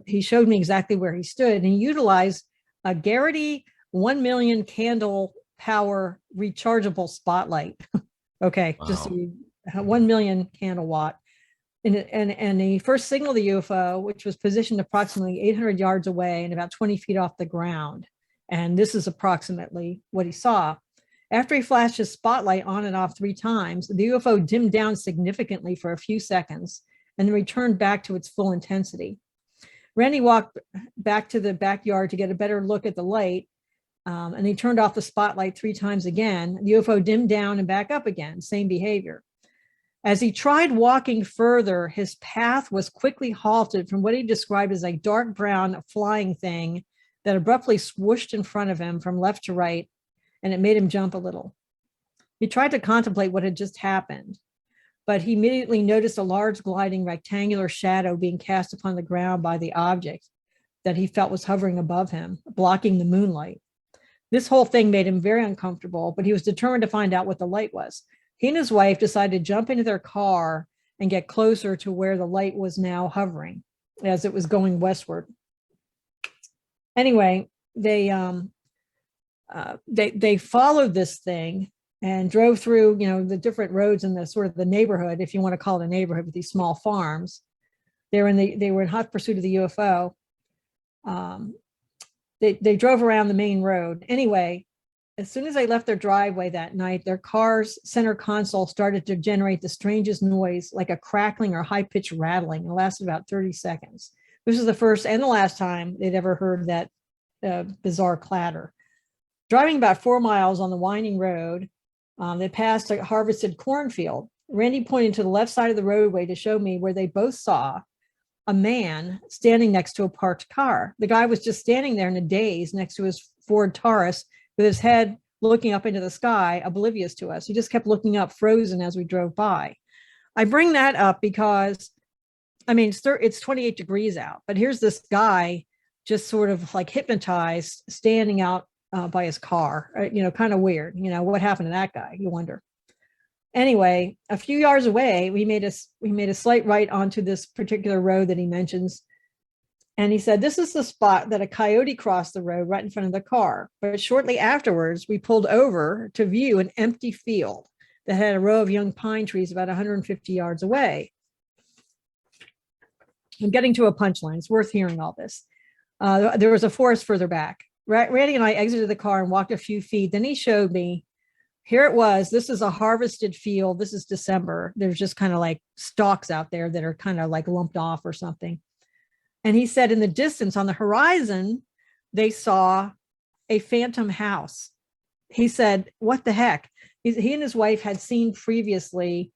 he showed me exactly where he stood, and he utilized a Garrity 1 million candle power rechargeable spotlight. Okay, wow. Just 1 million candle watt. And he first signaled the UFO, which was positioned approximately 800 yards away and about 20 feet off the ground. And this is approximately what he saw. After he flashed his spotlight on and off 3 times, the UFO dimmed down significantly for a few seconds and then returned back to its full intensity. Randy walked back to the backyard to get a better look at the light, and he turned off the spotlight 3 times again. The UFO dimmed down and back up again, same behavior. As he tried walking further, his path was quickly halted from what he described as a dark brown flying thing that abruptly swooshed in front of him from left to right, and it made him jump a little. He tried to contemplate what had just happened, but he immediately noticed a large gliding rectangular shadow being cast upon the ground by the object that he felt was hovering above him, blocking the moonlight. This whole thing made him very uncomfortable, but he was determined to find out what the light was. He and his wife decided to jump into their car and get closer to where the light was now hovering as it was going westward. Anyway, they followed this thing and drove through, the different roads in the sort of the neighborhood, if you want to call it a neighborhood, with these small farms. They were in hot pursuit of the UFO. They drove around the main road. Anyway, as soon as they left their driveway that night, their car's center console started to generate the strangest noise, like a crackling or high-pitched rattling. It lasted about 30 seconds. This was the first and the last time they'd ever heard that bizarre clatter. Driving about 4 miles on the winding road, they passed a harvested cornfield. Randy pointed to the left side of the roadway to show me where they both saw a man standing next to a parked car. The guy was just standing there in a daze next to his Ford Taurus with his head looking up into the sky, oblivious to us. He just kept looking up, frozen, as we drove by. I bring that up because, it's 28 degrees out, but here's this guy just sort of like hypnotized, standing out by his car, kind of weird. What happened to that guy, you wonder. Anyway, a few yards away, we made a slight right onto this particular road that he mentions. And he said, this is the spot that a coyote crossed the road right in front of the car. But shortly afterwards, we pulled over to view an empty field that had a row of young pine trees about 150 yards away. I'm getting to a punchline. It's worth hearing all this. There was a forest further back. Randy and I exited the car and walked a few feet. Then he showed me, here it was. This is a harvested field. This is December. There's just kind of like stalks out there that are kind of like lumped off or something. And he said in the distance on the horizon, they saw a phantom house. He said, what the heck? He and his wife had seen previously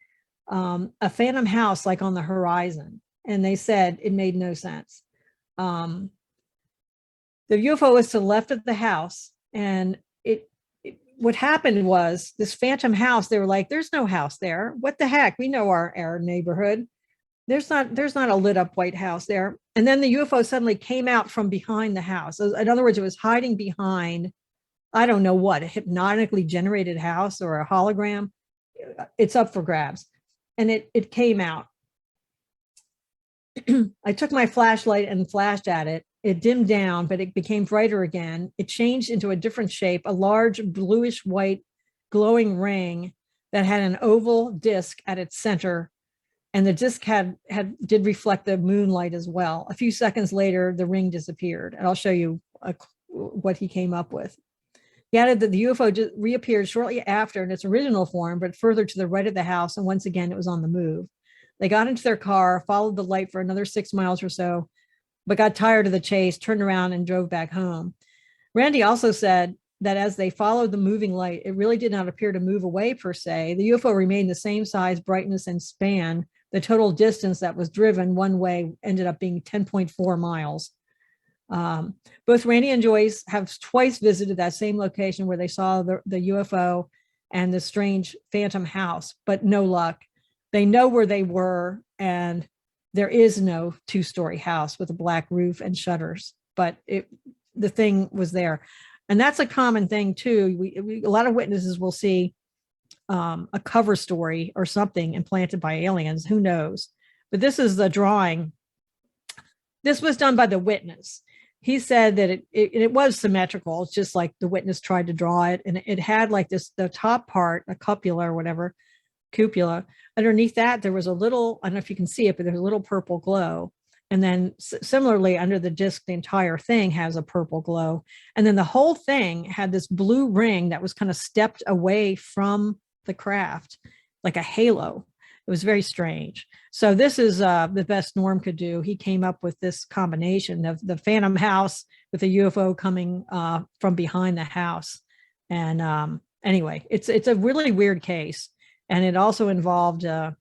a phantom house like on the horizon. And they said it made no sense. The UFO was to the left of the house, and what happened was this phantom house, they were like, there's no house there. What the heck? We know our neighborhood. There's not a lit up white house there. And then the UFO suddenly came out from behind the house. So in other words, it was hiding behind, I don't know what, a hypnotically generated house or a hologram. It's up for grabs. And it came out. I took my flashlight and flashed at it. It dimmed down, but it became brighter again. It changed into a different shape, a large bluish white glowing ring that had an oval disc at its center. And the disc did reflect the moonlight as well. A few seconds later, the ring disappeared. And I'll show you what he came up with. He added that the UFO just reappeared shortly after in its original form, but further to the right of the house. And once again, it was on the move. They got into their car, followed the light for another 6 miles or so, but got tired of the chase, turned around and drove back home. Randy also said that as they followed the moving light, it really did not appear to move away per se. The UFO remained the same size, brightness, and span. The total distance that was driven one way ended up being 10.4 miles. Both Randy and Joyce have twice visited that same location where they saw the UFO and the strange phantom house, but no luck. They know where they were, and there is no two-story house with a black roof and shutters, but the thing was there. And that's a common thing too. A lot of witnesses will see a cover story or something implanted by aliens, who knows? But this is the drawing. This was done by the witness. He said that it was symmetrical. It's just like the witness tried to draw it. And it had like the top part, a cupola or whatever, cupola. Underneath that, there was a little, I don't know if you can see it, but there's a little purple glow. And then similarly under the disc, the entire thing has a purple glow. And then the whole thing had this blue ring that was kind of stepped away from the craft, like a halo. It was very strange. So this is the best Norm could do. He came up with this combination of the phantom house with a UFO coming from behind the house. And anyway, it's a really weird case. And it also involved, the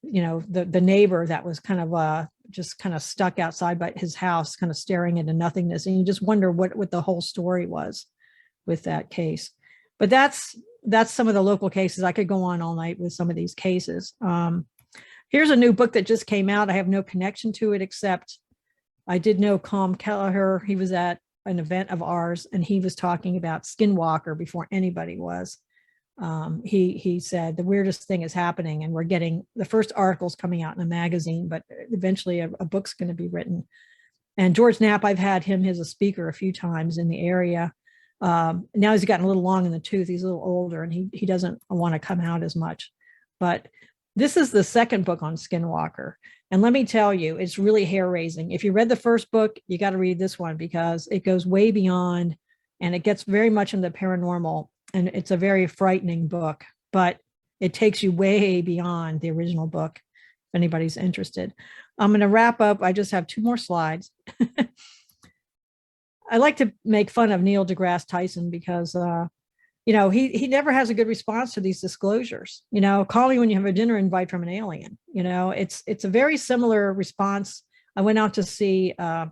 neighbor that was kind of just kind of stuck outside by his house, kind of staring into nothingness. And you just wonder what the whole story was with that case. But that's some of the local cases. I could go on all night with some of these cases. Here's a new book that just came out. I have no connection to it, except I did know Calm Kelleher. He was at an event of ours, and he was talking about Skinwalker before anybody was. He said the weirdest thing is happening, and we're getting the first articles coming out in a magazine, but eventually a book's going to be written. And George Knapp, I've had him as a speaker a few times in the area. Now he's gotten a little long in the tooth. He's a little older, and he doesn't want to come out as much. But this is the second book on Skinwalker. And let me tell you, it's really hair raising. If you read the first book, you got to read this one because it goes way beyond, and it gets very much into paranormal. And it's a very frightening book, but it takes you way beyond the original book, if anybody's interested. I'm going to wrap up. I just have 2 more slides. I like to make fun of Neil deGrasse Tyson because, he never has a good response to these disclosures. Call me when you have a dinner invite from an alien. It's a very similar response. I went out to see a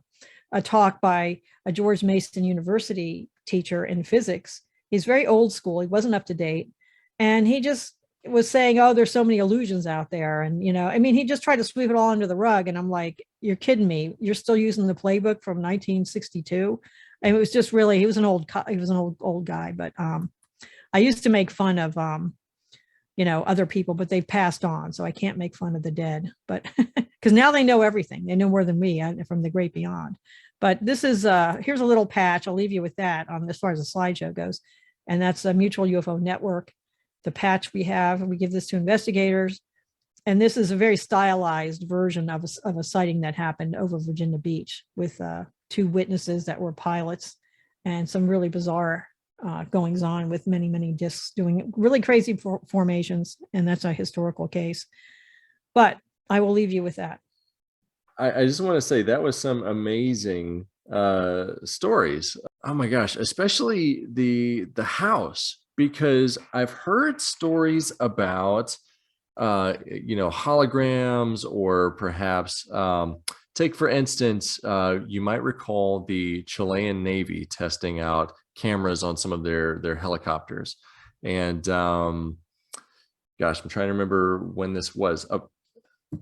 talk by a George Mason University teacher in physics. He's very old school. He wasn't up to date. And he just was saying, oh, there's so many illusions out there. And, he just tried to sweep it all under the rug. And I'm like, you're kidding me. You're still using the playbook from 1962. And it was just really, he was an old guy. But I used to make fun of, other people, but they've passed on. So I can't make fun of the dead. But because now they know everything. They know more than me from the great beyond. But this is, here's a little patch. I'll leave you with that as far as the slideshow goes. And that's a Mutual UFO Network. The patch we have, we give this to investigators. And this is a very stylized version of a sighting that happened over Virginia Beach with 2 witnesses that were pilots and some really bizarre goings on with many, many discs doing really crazy formations. And that's a historical case. But I will leave you with that. I just want to say that was some amazing stories. Oh my gosh, especially the house, because I've heard stories about holograms, or perhaps take for instance, you might recall the Chilean Navy testing out cameras on some of their helicopters. And gosh, I'm trying to remember when this was. Up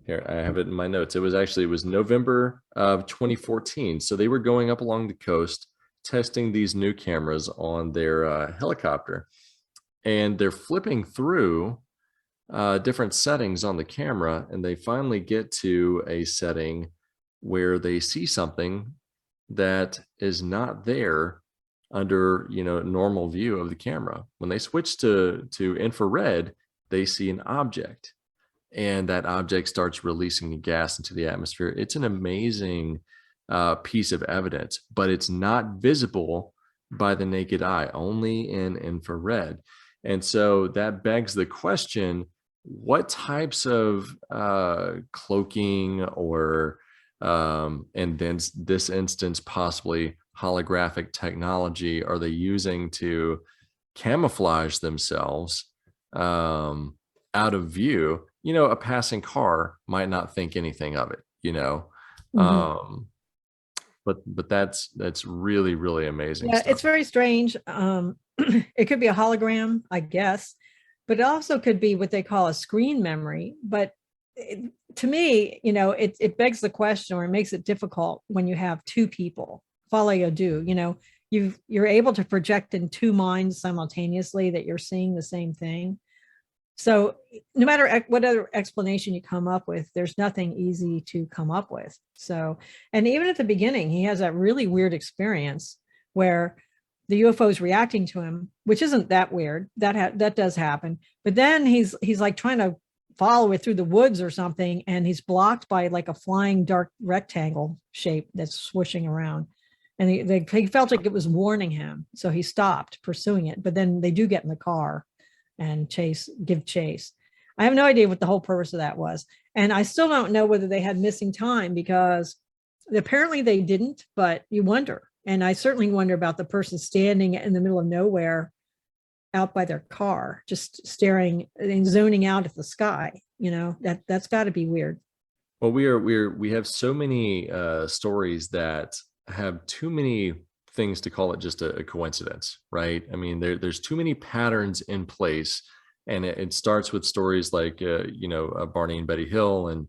here, I have it in my notes. It was November of 2014. So they were going up along the coast, testing these new cameras on their helicopter, and they're flipping through different settings on the camera, and they finally get to a setting where they see something that is not there under normal view of the camera. When they switch to infrared, they see an object, and that object starts releasing a gas into the atmosphere. It's an amazing piece of evidence, but it's not visible by the naked eye, only in infrared. And so that begs the question, what types of cloaking or and then this instance possibly holographic technology are they using to camouflage themselves out of view? A passing car might not think anything of it, Mm-hmm. But that's really, really amazing Yeah, stuff. it's very strange. It could be a hologram, I guess, but it also could be what they call a screen memory. But to me, it begs the question, or it makes it difficult when you have two people. Follow you do, you're able to project in two minds simultaneously that you're seeing the same thing. So no matter what other explanation you come up with, there's nothing easy to come up with. So, and even at the beginning, he has that really weird experience where the UFO is reacting to him, which isn't that weird. That does happen. But then he's like trying to follow it through the woods or something, and he's blocked by like a flying dark rectangle shape that's swooshing around. And he felt like it was warning him, so he stopped pursuing it. But then they do get in the car and give chase. I have no idea what the whole purpose of that was. And I still don't know whether they had missing time, because apparently they didn't, but you wonder. And I certainly wonder about the person standing in the middle of nowhere out by their car, just staring and zoning out at the sky. That's got to be weird. Well, we have so many stories that have too many things to call it just a coincidence, right? I mean, there's too many patterns in place, and it starts with stories like Barney and Betty Hill, and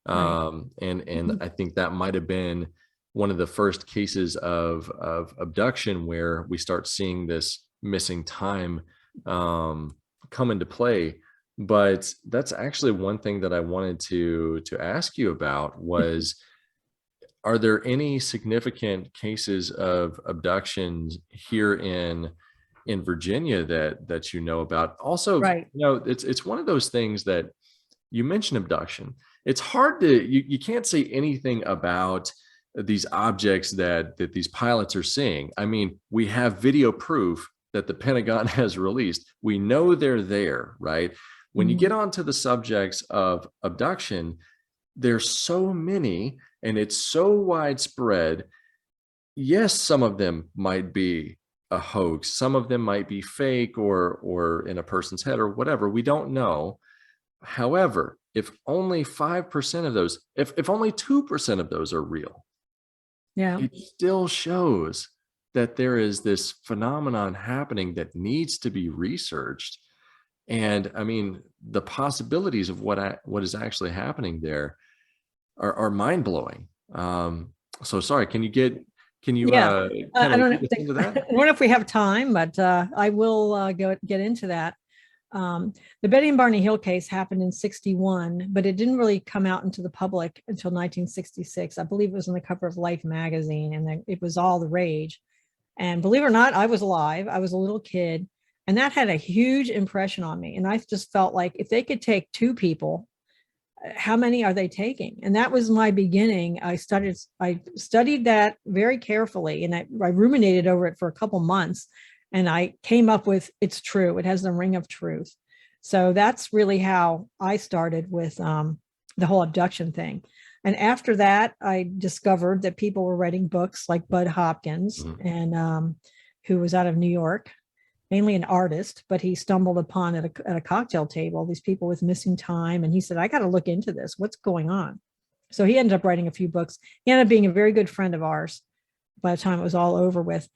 Right. and I think that might have been one of the first cases of abduction where we start seeing this missing time come into play. But that's actually one thing that I wanted to ask you about was, are there any significant cases of abductions here in Virginia that you know about? Also, Right. it's one of those things that you mentioned abduction. It's hard to you can't say anything about these objects that these pilots are seeing. I mean, we have video proof that the Pentagon has released. We know they're there, right? When you get onto the subjects of abduction, there's so many and it's so widespread. Yes, some of them might be a hoax. Some of them might be fake or in a person's head or whatever. We don't know. However, if only 5% of those, if only 2% of those are real, Yeah. it still shows that there is this phenomenon happening that needs to be researched. And I mean, the possibilities of what is actually happening there are mind blowing. So sorry, can you Yeah. kind I of don't get us into I that? don't know if we have time, but I will get into that. The Betty and Barney Hill case happened in 61, but it didn't really come out into the public until 1966. I believe it was on the cover of Life magazine, and it was all the rage. And believe it or not, I was alive. I was a little kid, and that had a huge impression on me. And I just felt like if they could take two people, how many are they taking? And that was my beginning. I studied that very carefully, and I ruminated over it for a couple months, and I came up with, it's true. It has the ring of truth. So that's really how I started with the whole abduction thing. And after that, I discovered that people were writing books like Bud Hopkins, and who was out of New York, mainly an artist, but he stumbled upon at a cocktail table these people with missing time, and he said, I got to look into this. What's going on? So he ended up writing a few books. He ended up being a very good friend of ours by the time it was all over with.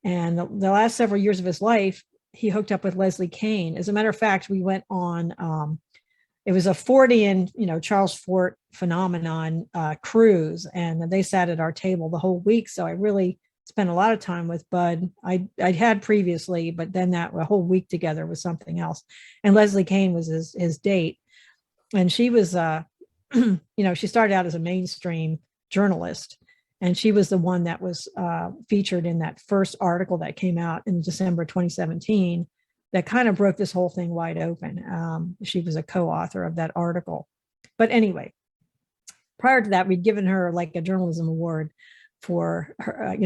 And the last several years of his life, he hooked up with Leslie Kean. As a matter of fact, we went on, it was a Fortean, Charles Fort phenomenon cruise, and they sat at our table the whole week. So I really spent a lot of time with Bud. I'd had previously, but then that a whole week together was something else. And Leslie Kean was his date. And she was, she started out as a mainstream journalist. And she was the one that was featured in that first article that came out in December 2017 that kind of broke this whole thing wide open. She was a co-author of that article. But anyway, prior to that, we'd given her like a journalism award for her,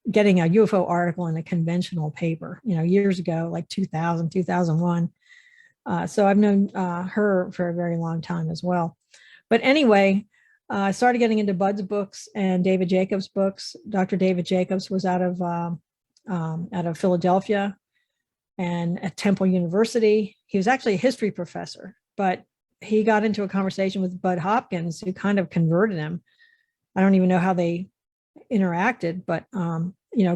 getting a UFO article in a conventional paper, years ago, like 2000, 2001. So I've known her for a very long time as well. But anyway, I started getting into Bud's books and David Jacobs' books. Dr. David Jacobs was out of Philadelphia and at Temple University. He was actually a history professor, but he got into a conversation with Bud Hopkins, who kind of converted him. I don't even know how they interacted, but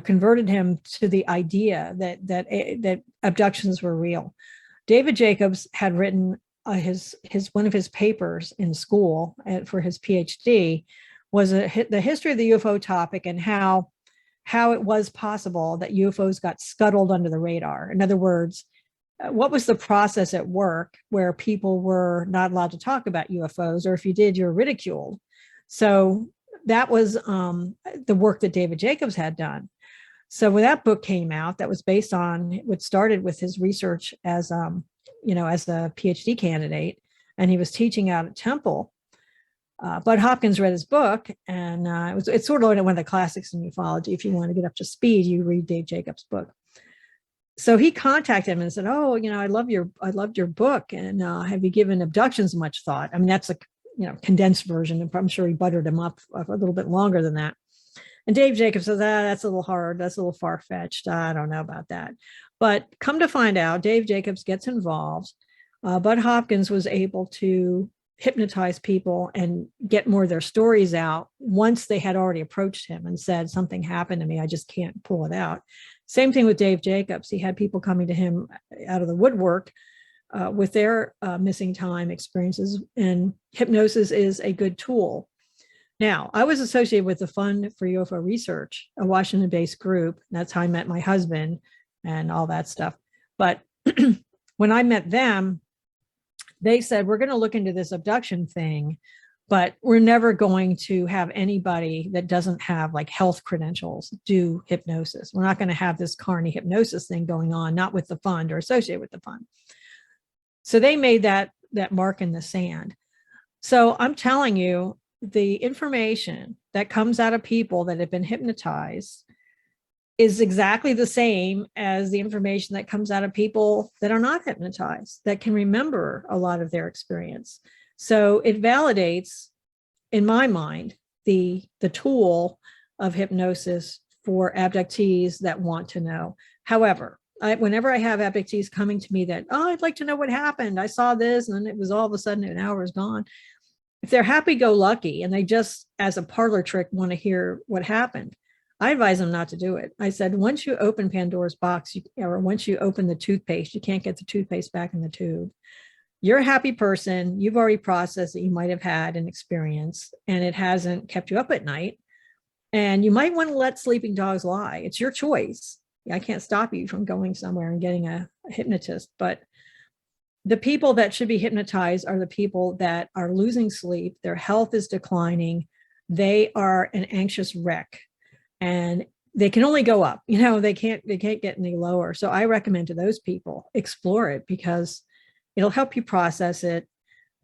converted him to the idea that abductions were real. David Jacobs had written his one of his papers in school for his PhD was the history of the UFO topic and how it was possible that UFOs got scuttled under the radar. In other words, what was the process at work where people were not allowed to talk about UFOs, or if you did, you're ridiculed. So that was the work that David Jacobs had done. So when that book came out, that was based on what started with his research as a PhD candidate, and he was teaching out at Temple. Bud Hopkins read his book, and it's sort of one of the classics in ufology. If you want to get up to speed, you read Dave Jacobs' book. So he contacted him and said, "Oh, I loved your book, and have you given abductions much thought?" I mean, that's a condensed version, and I'm sure he buttered him up a little bit longer than that. And Dave Jacobs says, that's a little hard. That's a little far-fetched. I don't know about that. But come to find out, Dave Jacobs gets involved. Bud Hopkins was able to hypnotize people and get more of their stories out once they had already approached him and said, something happened to me, I just can't pull it out. Same thing with Dave Jacobs. He had people coming to him out of the woodwork with their missing time experiences, and hypnosis is a good tool. Now, I was associated with the Fund for UFO Research, a Washington-based group. That's how I met my husband and all that stuff. But when I met them, they said, we're going to look into this abduction thing, but we're never going to have anybody that doesn't have like health credentials do hypnosis. We're not going to have this carny hypnosis thing going on, not with the fund or associated with the fund. So they made that mark in the sand. So I'm telling you, the information that comes out of people that have been hypnotized is exactly the same as the information that comes out of people that are not hypnotized, that can remember a lot of their experience. So it validates, in my mind, the tool of hypnosis for abductees that want to know. However, whenever I have abductees coming to me that, I'd like to know what happened, I saw this, and then it was all of a sudden an hour is gone. If they're happy-go-lucky and they just, as a parlor trick, want to hear what happened, I advise them not to do it. I said, once you open Pandora's box, or once you open the toothpaste, you can't get the toothpaste back in the tube. You're a happy person. You've already processed that you might have had an experience, and it hasn't kept you up at night. And you might want to let sleeping dogs lie. It's your choice. I can't stop you from going somewhere and getting a hypnotist, but the people that should be hypnotized are the people that are losing sleep. Their health is declining. They are an anxious wreck, and they can only go up. They can't get any lower. So I recommend to those people, explore it, because it'll help you process it.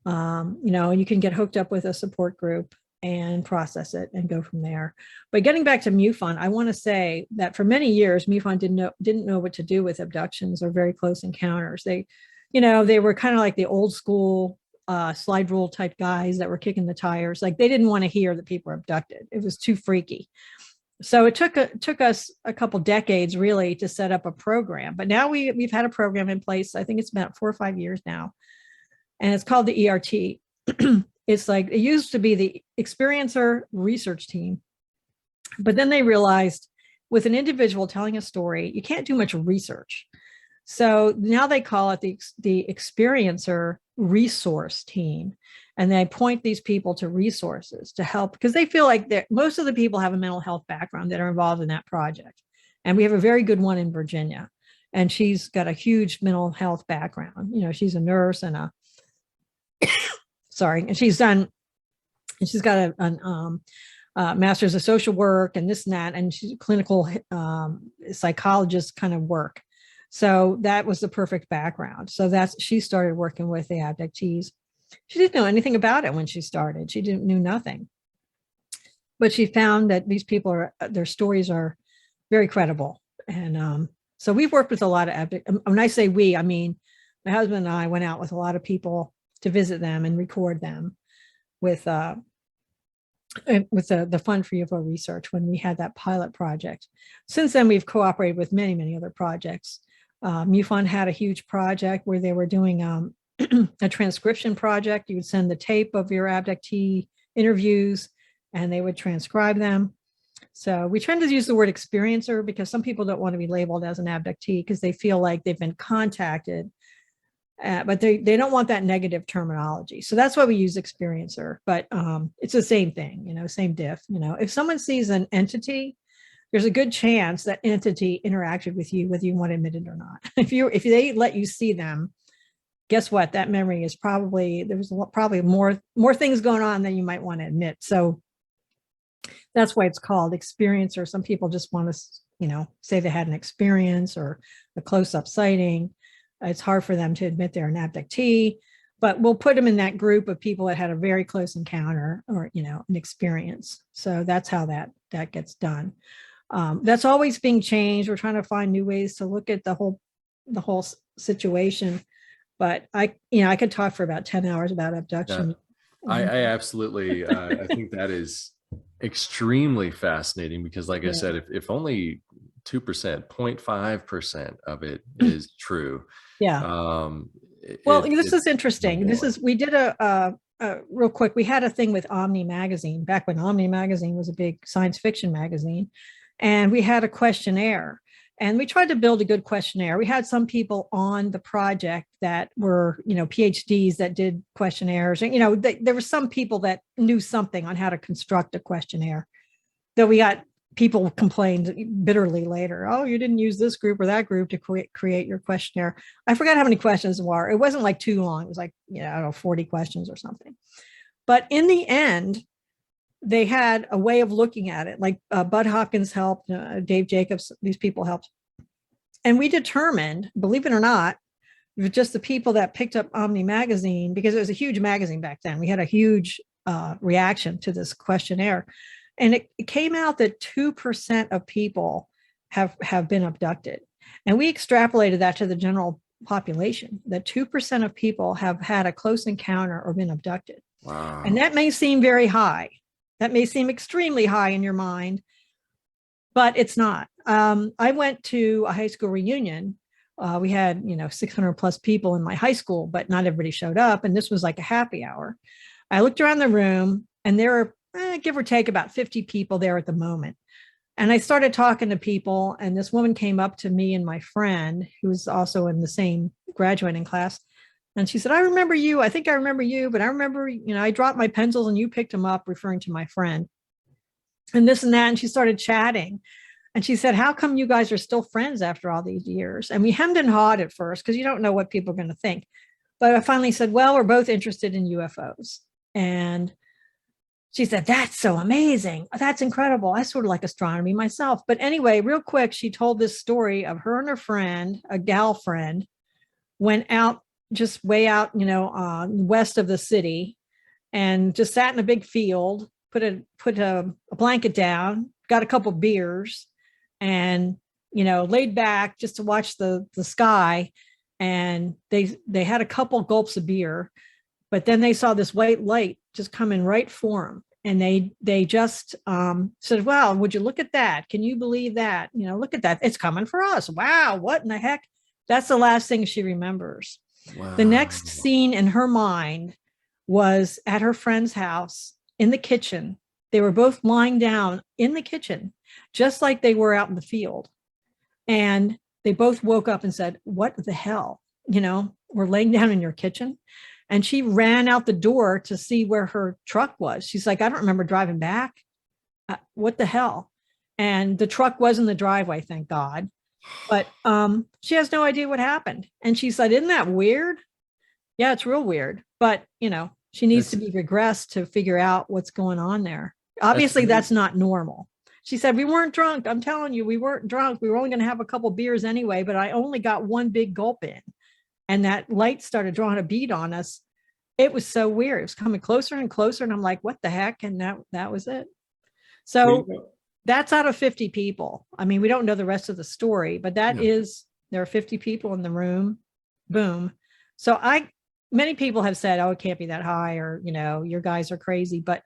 You can get hooked up with a support group and process it and go from there. But getting back to MUFON, I want to say that for many years, MUFON didn't know what to do with abductions or very close encounters. They were kind of like the old school slide rule type guys that were kicking the tires. Like, they didn't want to hear that people were abducted. It was too freaky. So it took us a couple decades really to set up a program. But now we've had a program in place. I think it's about 4 or 5 years now, and it's called the ERT. It's like, it used to be the experiencer research team, but then they realized with an individual telling a story, you can't do much research. So now they call it the experiencer resource team. And they point these people to resources to help, because they feel like most of the people have a mental health background that are involved in that project. And we have a very good one in Virginia. And she's got a huge mental health background. You know, she's a nurse and and she's got a master's of social work and this and that, and she's clinical psychologist kind of work. So that was the perfect background. So she started working with the abductees. She didn't know anything about it when she started. She knew nothing. But she found that these people their stories are very credible. And so we've worked with a lot of abductees. When I say we, I mean, my husband and I went out with a lot of people to visit them and record them with the Fund for UFO Research when we had that pilot project. Since then, we've cooperated with many, many other projects. MUFON had a huge project where they were doing a transcription project. You would send the tape of your abductee interviews and they would transcribe them. So we tend to use the word experiencer because some people don't want to be labeled as an abductee because they feel like they've been contacted, but they don't want that negative terminology. So that's why we use experiencer, but it's the same thing, you know, same diff. You know, if someone sees an entity, there's a good chance that entity interacted with you, whether you want to admit it or not. If they let you see them, guess what? That memory is probably more things going on than you might want to admit. So that's why it's called experiencer. Some people just want to, you know, say they had an experience or a close-up sighting. It's hard for them to admit they're an abductee, but we'll put them in that group of people that had a very close encounter or, you know, an experience. So that's how that gets done. That's always being changed. We're trying to find new ways to look at the whole situation. But I could talk for about 10 hours about abduction. I absolutely, I think that is extremely fascinating because like I said, if only 2%, 0.5% of it is true. Yeah. Well, this is interesting. We did a real quick, we had a thing with Omni magazine back when Omni magazine was a big science fiction magazine. And we had a questionnaire and we tried to build a good questionnaire. We had some people on the project that were, you know, PhDs that did questionnaires. And, you know, there were some people that knew something on how to construct a questionnaire. Though we got people complained bitterly later, oh, you didn't use this group or that group to create your questionnaire. I forgot how many questions there were. It wasn't like too long. It was like, you know, I don't know, 40 questions or something. But in the end, they had a way of looking at it, like Bud Hopkins helped, Dave Jacobs, these people helped. And we determined, believe it or not, it was just the people that picked up Omni magazine, because it was a huge magazine back then. We had a huge reaction to this questionnaire. And it came out that 2% of people have been abducted. And we extrapolated that to the general population, that 2% of people have had a close encounter or been abducted. Wow. And that may seem very high. That may seem extremely high in your mind, but it's not. I went to a high school reunion. We had, 600 plus people in my high school, but not everybody showed up. And this was like a happy hour. I looked around the room and there were, give or take, about 50 people there at the moment. And I started talking to people, and this woman came up to me and my friend, who was also in the same graduating class. And she said, I remember you. I think I remember you, but I remember, I dropped my pencils and you picked them up, referring to my friend, and this and that. And she started chatting. And she said, how come you guys are still friends after all these years? And we hemmed and hawed at first because you don't know what people are going to think. But I finally said, well, we're both interested in UFOs. And she said, that's so amazing. That's incredible. I sort of like astronomy myself. But anyway, real quick, she told this story of her and her friend, a gal friend, went out just way out, west of the city, and just sat in a big field, put a blanket down, got a couple beers, and, laid back just to watch the sky. And they had a couple gulps of beer, but then they saw this white light just coming right for them. And they just said, wow, would you look at that? Can you believe that? Look at that. It's coming for us. Wow. What in the heck? That's the last thing she remembers. Wow. The next scene in her mind was at her friend's house in the kitchen. They were both lying down in the kitchen, just like they were out in the field. And they both woke up and said, what the hell? We're laying down in your kitchen. And she ran out the door to see where her truck was. She's like, I don't remember driving back. What the hell? And the truck was in the driveway, thank God. But she has no idea what happened. And she said, isn't that weird? Yeah, it's real weird. But, she needs to be regressed to figure out what's going on there. Obviously, that's not normal. She said, we weren't drunk. I'm telling you, we weren't drunk. We were only going to have a couple beers anyway, but I only got one big gulp in. And that light started drawing a bead on us. It was so weird. It was coming closer and closer. And I'm like, what the heck? And that was it. So that's out of 50 people. I mean, we don't know the rest of the story, but there are 50 people in the room. Boom. So many people have said, oh, it can't be that high, or, your guys are crazy, but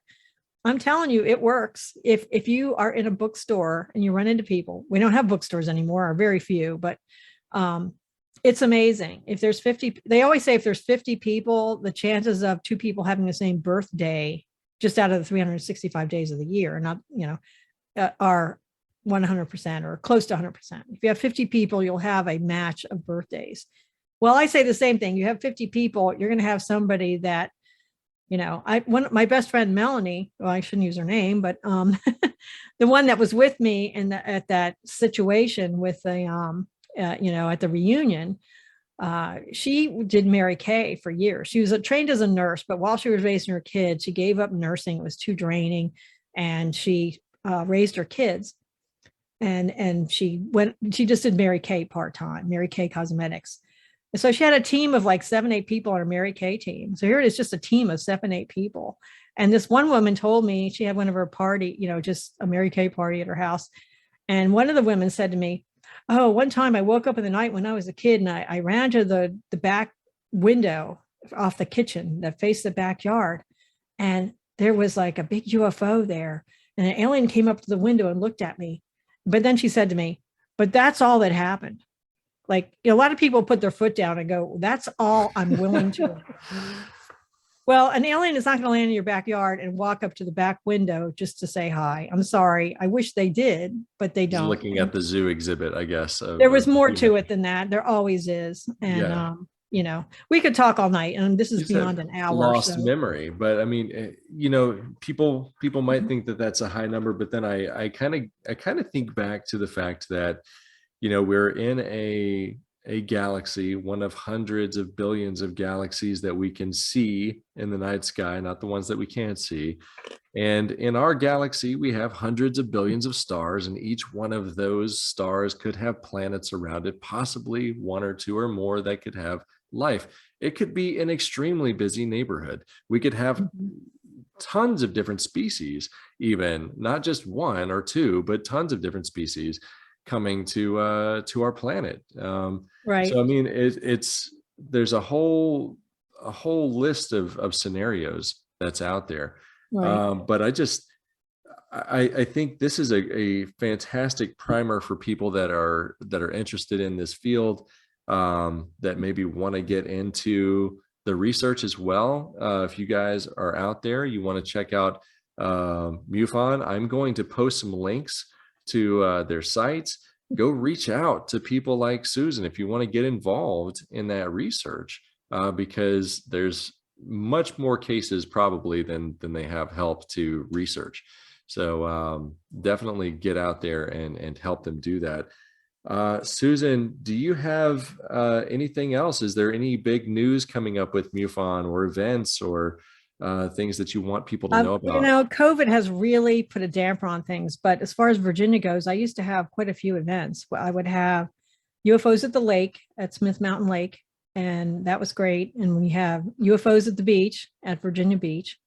I'm telling you, it works. If you are in a bookstore and you run into people, we don't have bookstores anymore, or very few, but it's amazing. If there's 50, they always say if there's 50 people, the chances of two people having the same birthday just out of the 365 days of the year, not, are 100% or close to 100%. If you have 50 people, you'll have a match of birthdays. Well, I say the same thing. You have 50 people, you're going to have somebody that, my best friend, Melanie, well, I shouldn't use her name, but the one that was with me at that situation with the, at the reunion, she did Mary Kay for years. She was trained as a nurse, but while she was raising her kids, she gave up nursing. It was too draining. And she raised her kids. And she just did Mary Kay part-time, Mary Kay Cosmetics. And so she had a team of like 7-8 people on her Mary Kay team. So here it is, just a team of 7-8 people. And this one woman told me she had one of her party, just a Mary Kay party at her house. And one of the women said to me, oh, one time I woke up in the night when I was a kid and I ran to the back window off the kitchen that faced the backyard. And there was like a big UFO there. And an alien came up to the window and looked at me. But then she said to me, but that's all that happened. Like, a lot of people put their foot down and go, that's all I'm willing to. Well, an alien is not going to land in your backyard and walk up to the back window just to say hi. I'm sorry. I wish they did, but they don't. Looking at the zoo exhibit, I guess. There was more to it than that. There always is. And, we could talk all night, and this is beyond an hour. Lost memory. But I mean, people might think that that's a high number, but then I kind of think back to the fact that, we're in a galaxy, one of hundreds of billions of galaxies that we can see in the night sky, not the ones that we can't see. And in our galaxy, we have hundreds of billions of stars, and each one of those stars could have planets around it, possibly one or two or more that could have life. It could be an extremely busy neighborhood. We could have tons of different species, even not just one or two, but tons of different species coming to our planet. Right. So I mean, there's a whole list of scenarios that's out there. Right. But I think this is a fantastic primer for people that are interested in this field, that maybe want to get into the research as well. If you guys are out there, you want to check out MUFON, I'm going to post some links to their sites. Go reach out to people like Susan if you want to get involved in that research, because there's much more cases probably than they have help to research. So definitely get out there and help them do that. Susan, do you have anything else? Is there any big news coming up with MUFON, or events, or things that you want people to know about? COVID has really put a damper on things, but as far as Virginia goes, I used to have quite a few events. I would have UFOs at the lake at Smith Mountain Lake, and that was great. And we have UFOs at the beach at Virginia Beach.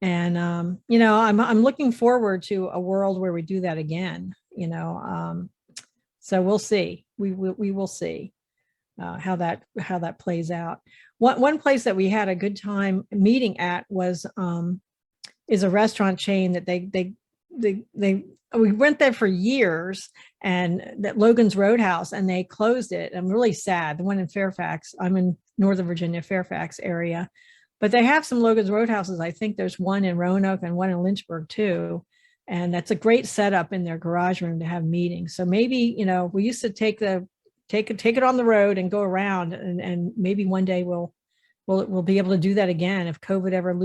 And, I'm looking forward to a world where we do that again, so we'll see. We will see how that plays out. One place that we had a good time meeting at was is a restaurant chain that we went there for years, and that Logan's Roadhouse, and they closed it. I'm really sad. The one in Fairfax. I'm in Northern Virginia, Fairfax area, but they have some Logan's Roadhouses. I think there's one in Roanoke and one in Lynchburg too. And that's a great setup in their garage room to have meetings. So maybe, we used to take it on the road and go around, and maybe one day we'll be able to do that again. If COVID ever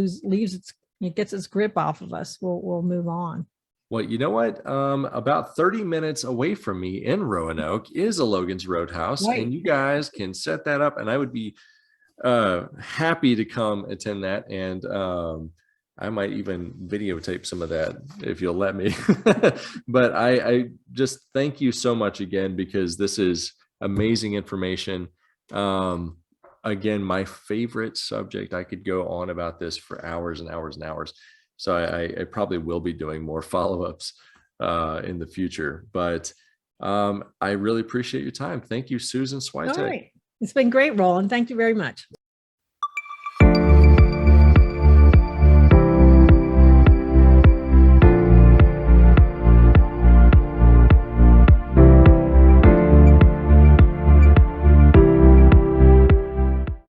it gets its grip off of us, we'll move on. Well, you know what? About 30 minutes away from me in Roanoke is a Logan's Roadhouse, Right. and you guys can set that up, and I would be happy to come attend that. And I might even videotape some of that if you'll let me. But I just thank you so much again, because this is amazing information. Again, my favorite subject. I could go on about this for hours and hours and hours. So I probably will be doing more follow-ups in the future. But I really appreciate your time. Thank you, Susan Swiatek. All right. It's been great, Roland. Thank you very much.